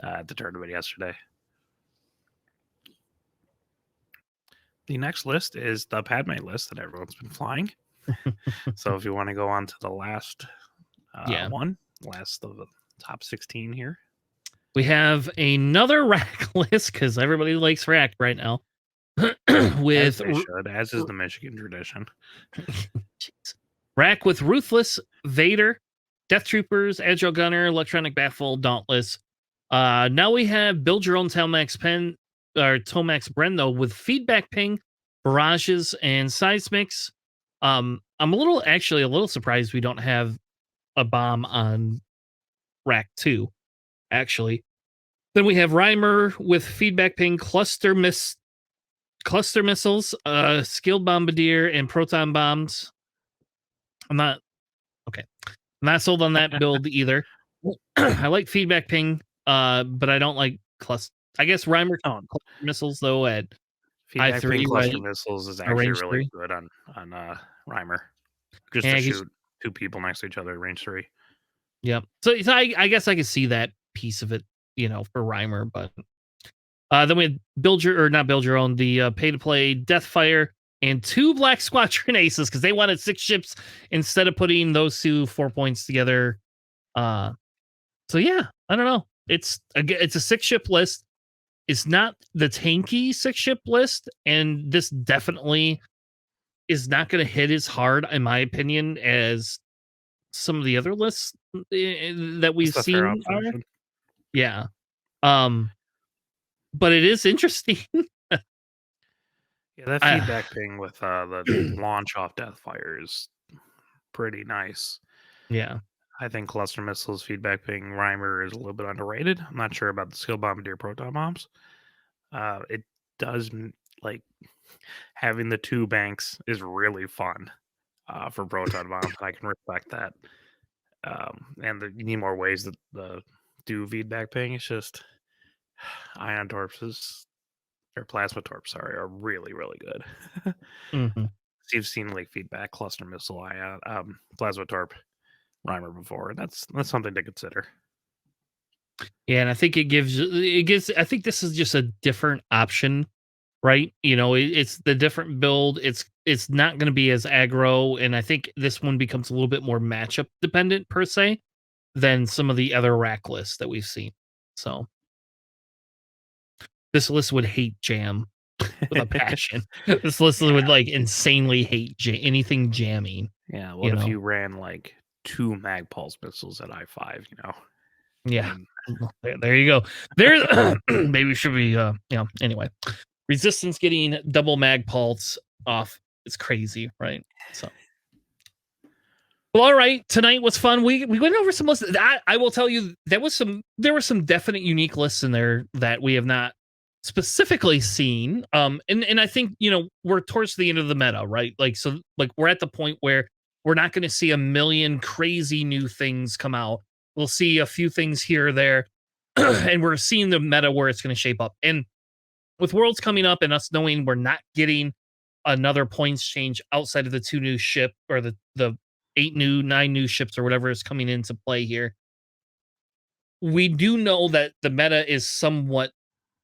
at the tournament yesterday. The next list is the Padme list that everyone's been flying. So if you want to go on to the last Yeah. last of the top 16 here. We have another rack list because everybody likes rack right now. As with they should, as is the Michigan tradition. Jeez. Rack with Ruthless, Vader, Death Troopers, Agile Gunner, Electronic Baffle, Dauntless. Now we have Build Your Own Telmax Pen or Tomax Bren with Feedback Ping, Barrages, and Seismics. I'm actually a little surprised we don't have a bomb on Rack 2, actually. Then we have Reimer with Feedback Ping, Cluster Missiles, Skilled Bombardier, and Proton Bombs. I'm not okay. I'm not sold on that build either. I like Feedback Ping, but I don't like cluster. I guess Reimer Oh, cluster missiles though at Feedback Ping I3, cluster right? missiles is Or actually range really 3. good on Reimer. Just to Yeah, shoot two people next to each other at range 3. yep. So I guess I could see that piece of it, for Reimer, but then we had not build your own, the pay to play Deathfire and 2 Black Squadron Aces because they wanted 6 ships instead of putting those 2 4 points together. So yeah, I don't know. It's a 6-ship list. It's not the tanky 6-ship list, and this definitely is not going to hit as hard, in my opinion, as some of the other lists that we've That's a fair seen are. observation. Yeah. But it is interesting. Yeah, that Feedback Ping with the launch off Deathfire is pretty nice. Yeah. I think cluster missiles Feedback Ping Reimer is a little bit underrated. I'm not sure about the Skill Bombardier Proton Bombs. It does like having the 2 banks is really fun for proton bombs. I can respect that. And you need more ways that the do feedback ping. It's just ion torps or plasma torps, sorry, are really really good. Mhm. So you've seen like feedback cluster missile ion plasma torp Reimer before, and that's something to consider. Yeah, and I think I think this is just a different option, right? It's the different build. It's not going to be as aggro, and I think this one becomes a little bit more matchup dependent per se than some of the other rack lists that we've seen. So this list would hate jam with a passion. This list would like insanely hate anything jamming. Yeah, you what if know. you ran like 2 mag pulse missiles at I-5, you know? I Yeah. mean, Well, there you go. There maybe we should be anyway. Resistance getting double mag pulse off is crazy, right? So well, all right. Tonight was fun. We went over some lists. I will tell you there were some definite unique lists in there that we have not specifically seen. And I think we're towards the end of the meta, right? Like so, like we're at the point where we're not going to see a million crazy new things come out. We'll see a few things here or there, and we're seeing the meta where it's going to shape up. And with Worlds coming up and us knowing we're not getting another points change outside of the two new ship or the nine new ships or whatever is coming into play here, we do know that the meta is somewhat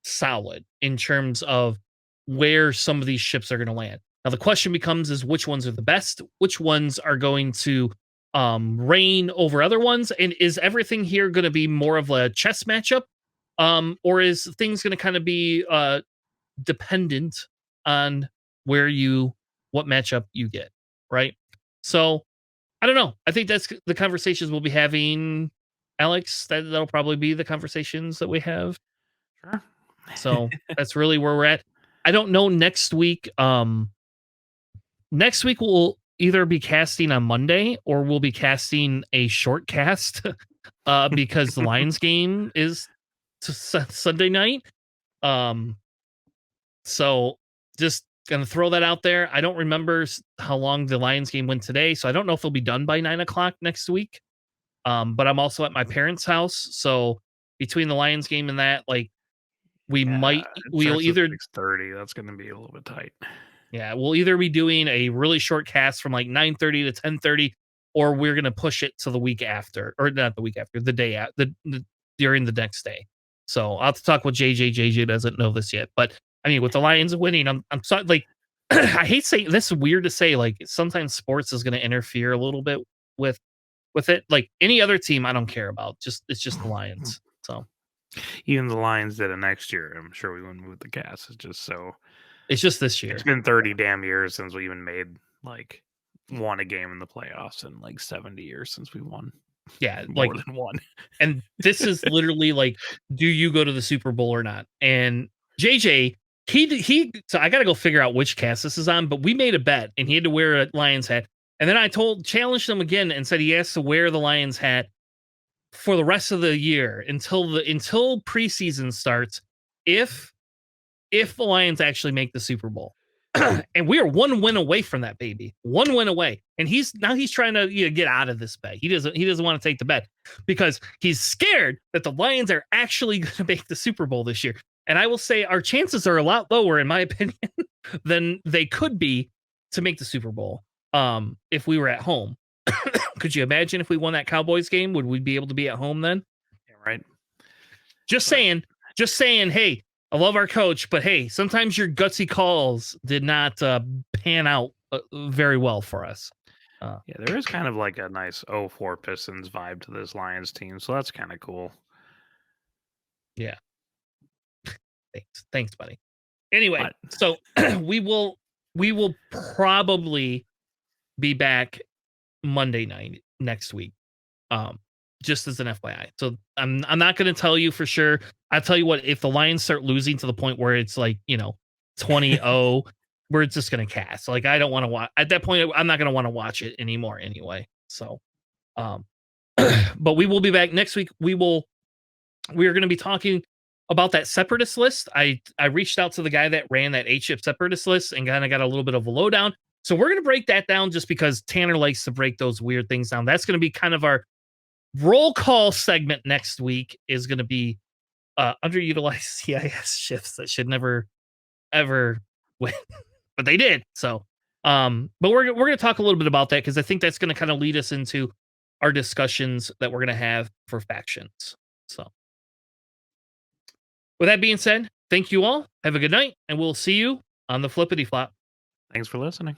solid in terms of where some of these ships are going to land. Now the question becomes is which ones are the best, which ones are going to reign over other ones, and is everything here going to be more of a chess matchup, or is things going to kind of be dependent on what matchup you get, right? So I don't know. I think that's the conversations we'll be having, Alex. That'll probably be the conversations that we have. sure. So that's really where we're at. I don't know next week. Next week we'll either be casting on Monday or we'll be casting a short cast because the Lions game is Sunday night. Um, So just gonna throw that out there. I don't remember how long the Lions game went today, so I don't know if it'll be done by 9 o'clock next week. But I'm also at my parents' house, so between the Lions game and that, like Yeah, it we'll starts at either 6:30. That's gonna be a little bit tight. yeah, we'll either be doing a really short cast from like 9:30 to 10:30, or we're gonna push it to the week after, or not the week after, the day at the during the next day. So I'll have to talk with JJ. JJ doesn't know this yet, but I mean, with the Lions winning, I'm so like I hate saying this is weird to say. Like sometimes sports is going to interfere a little bit with it. Like any other team, I don't care about. Just it's just the Lions. So Even the Lions did it next year. I'm sure we wouldn't move the cast. It's just so it's just this it's year. been 30 damn years since we even made like won a game in the playoffs, and like 70 years since we won Yeah, more like than one. and this is literally like, do you go to the Super Bowl or not? And JJ, he. So I got to go figure out which cast this is on. But we made a bet, and he had to wear a Lions hat. And then I challenged him again, and said he has to wear the Lions hat for the rest of the year until preseason starts. If the Lions actually make the Super Bowl. And we are one win away from that, baby. One win away. And he's trying to get out of this bet. He doesn't want to take the bet because he's scared that the Lions are actually going to make the Super Bowl this year. And I will say our chances are a lot lower, in my opinion, than they could be to make the Super Bowl. If we were at home. Could you imagine if we won that Cowboys game? Would we be able to be at home then? Yeah, right. Just But saying, hey, I love our coach, but hey, sometimes your gutsy calls did not pan out very well for us. yeah, there is kind of like a nice 04 Pistons vibe to this Lions team, so that's kind of cool. Yeah. Thanks, buddy. Anyway, But so we will probably be back Monday night next week. Just as an FYI. So I'm not going to tell you for sure. I'll tell you what, if the Lions start losing to the point where it's like, 20-0, we're just going to cast. Like I don't want to watch at that point. I'm not going to want to watch it anymore anyway. So, but we will be back next week. We are going to be talking about that separatist list. I reached out to the guy that ran that 8-ship separatist list and kind of got a little bit of a lowdown. So we're going to break that down just because Tanner likes to break those weird things down. That's going to be kind of our roll call segment next week is going to be underutilized CIS shifts that should never ever win, but they did. So, but we're going to talk a little bit about that because I think that's going to kind of lead us into our discussions that we're going to have for factions. So, with that being said, thank you all. Have a good night, and we'll see you on the flippity flop. thanks for listening.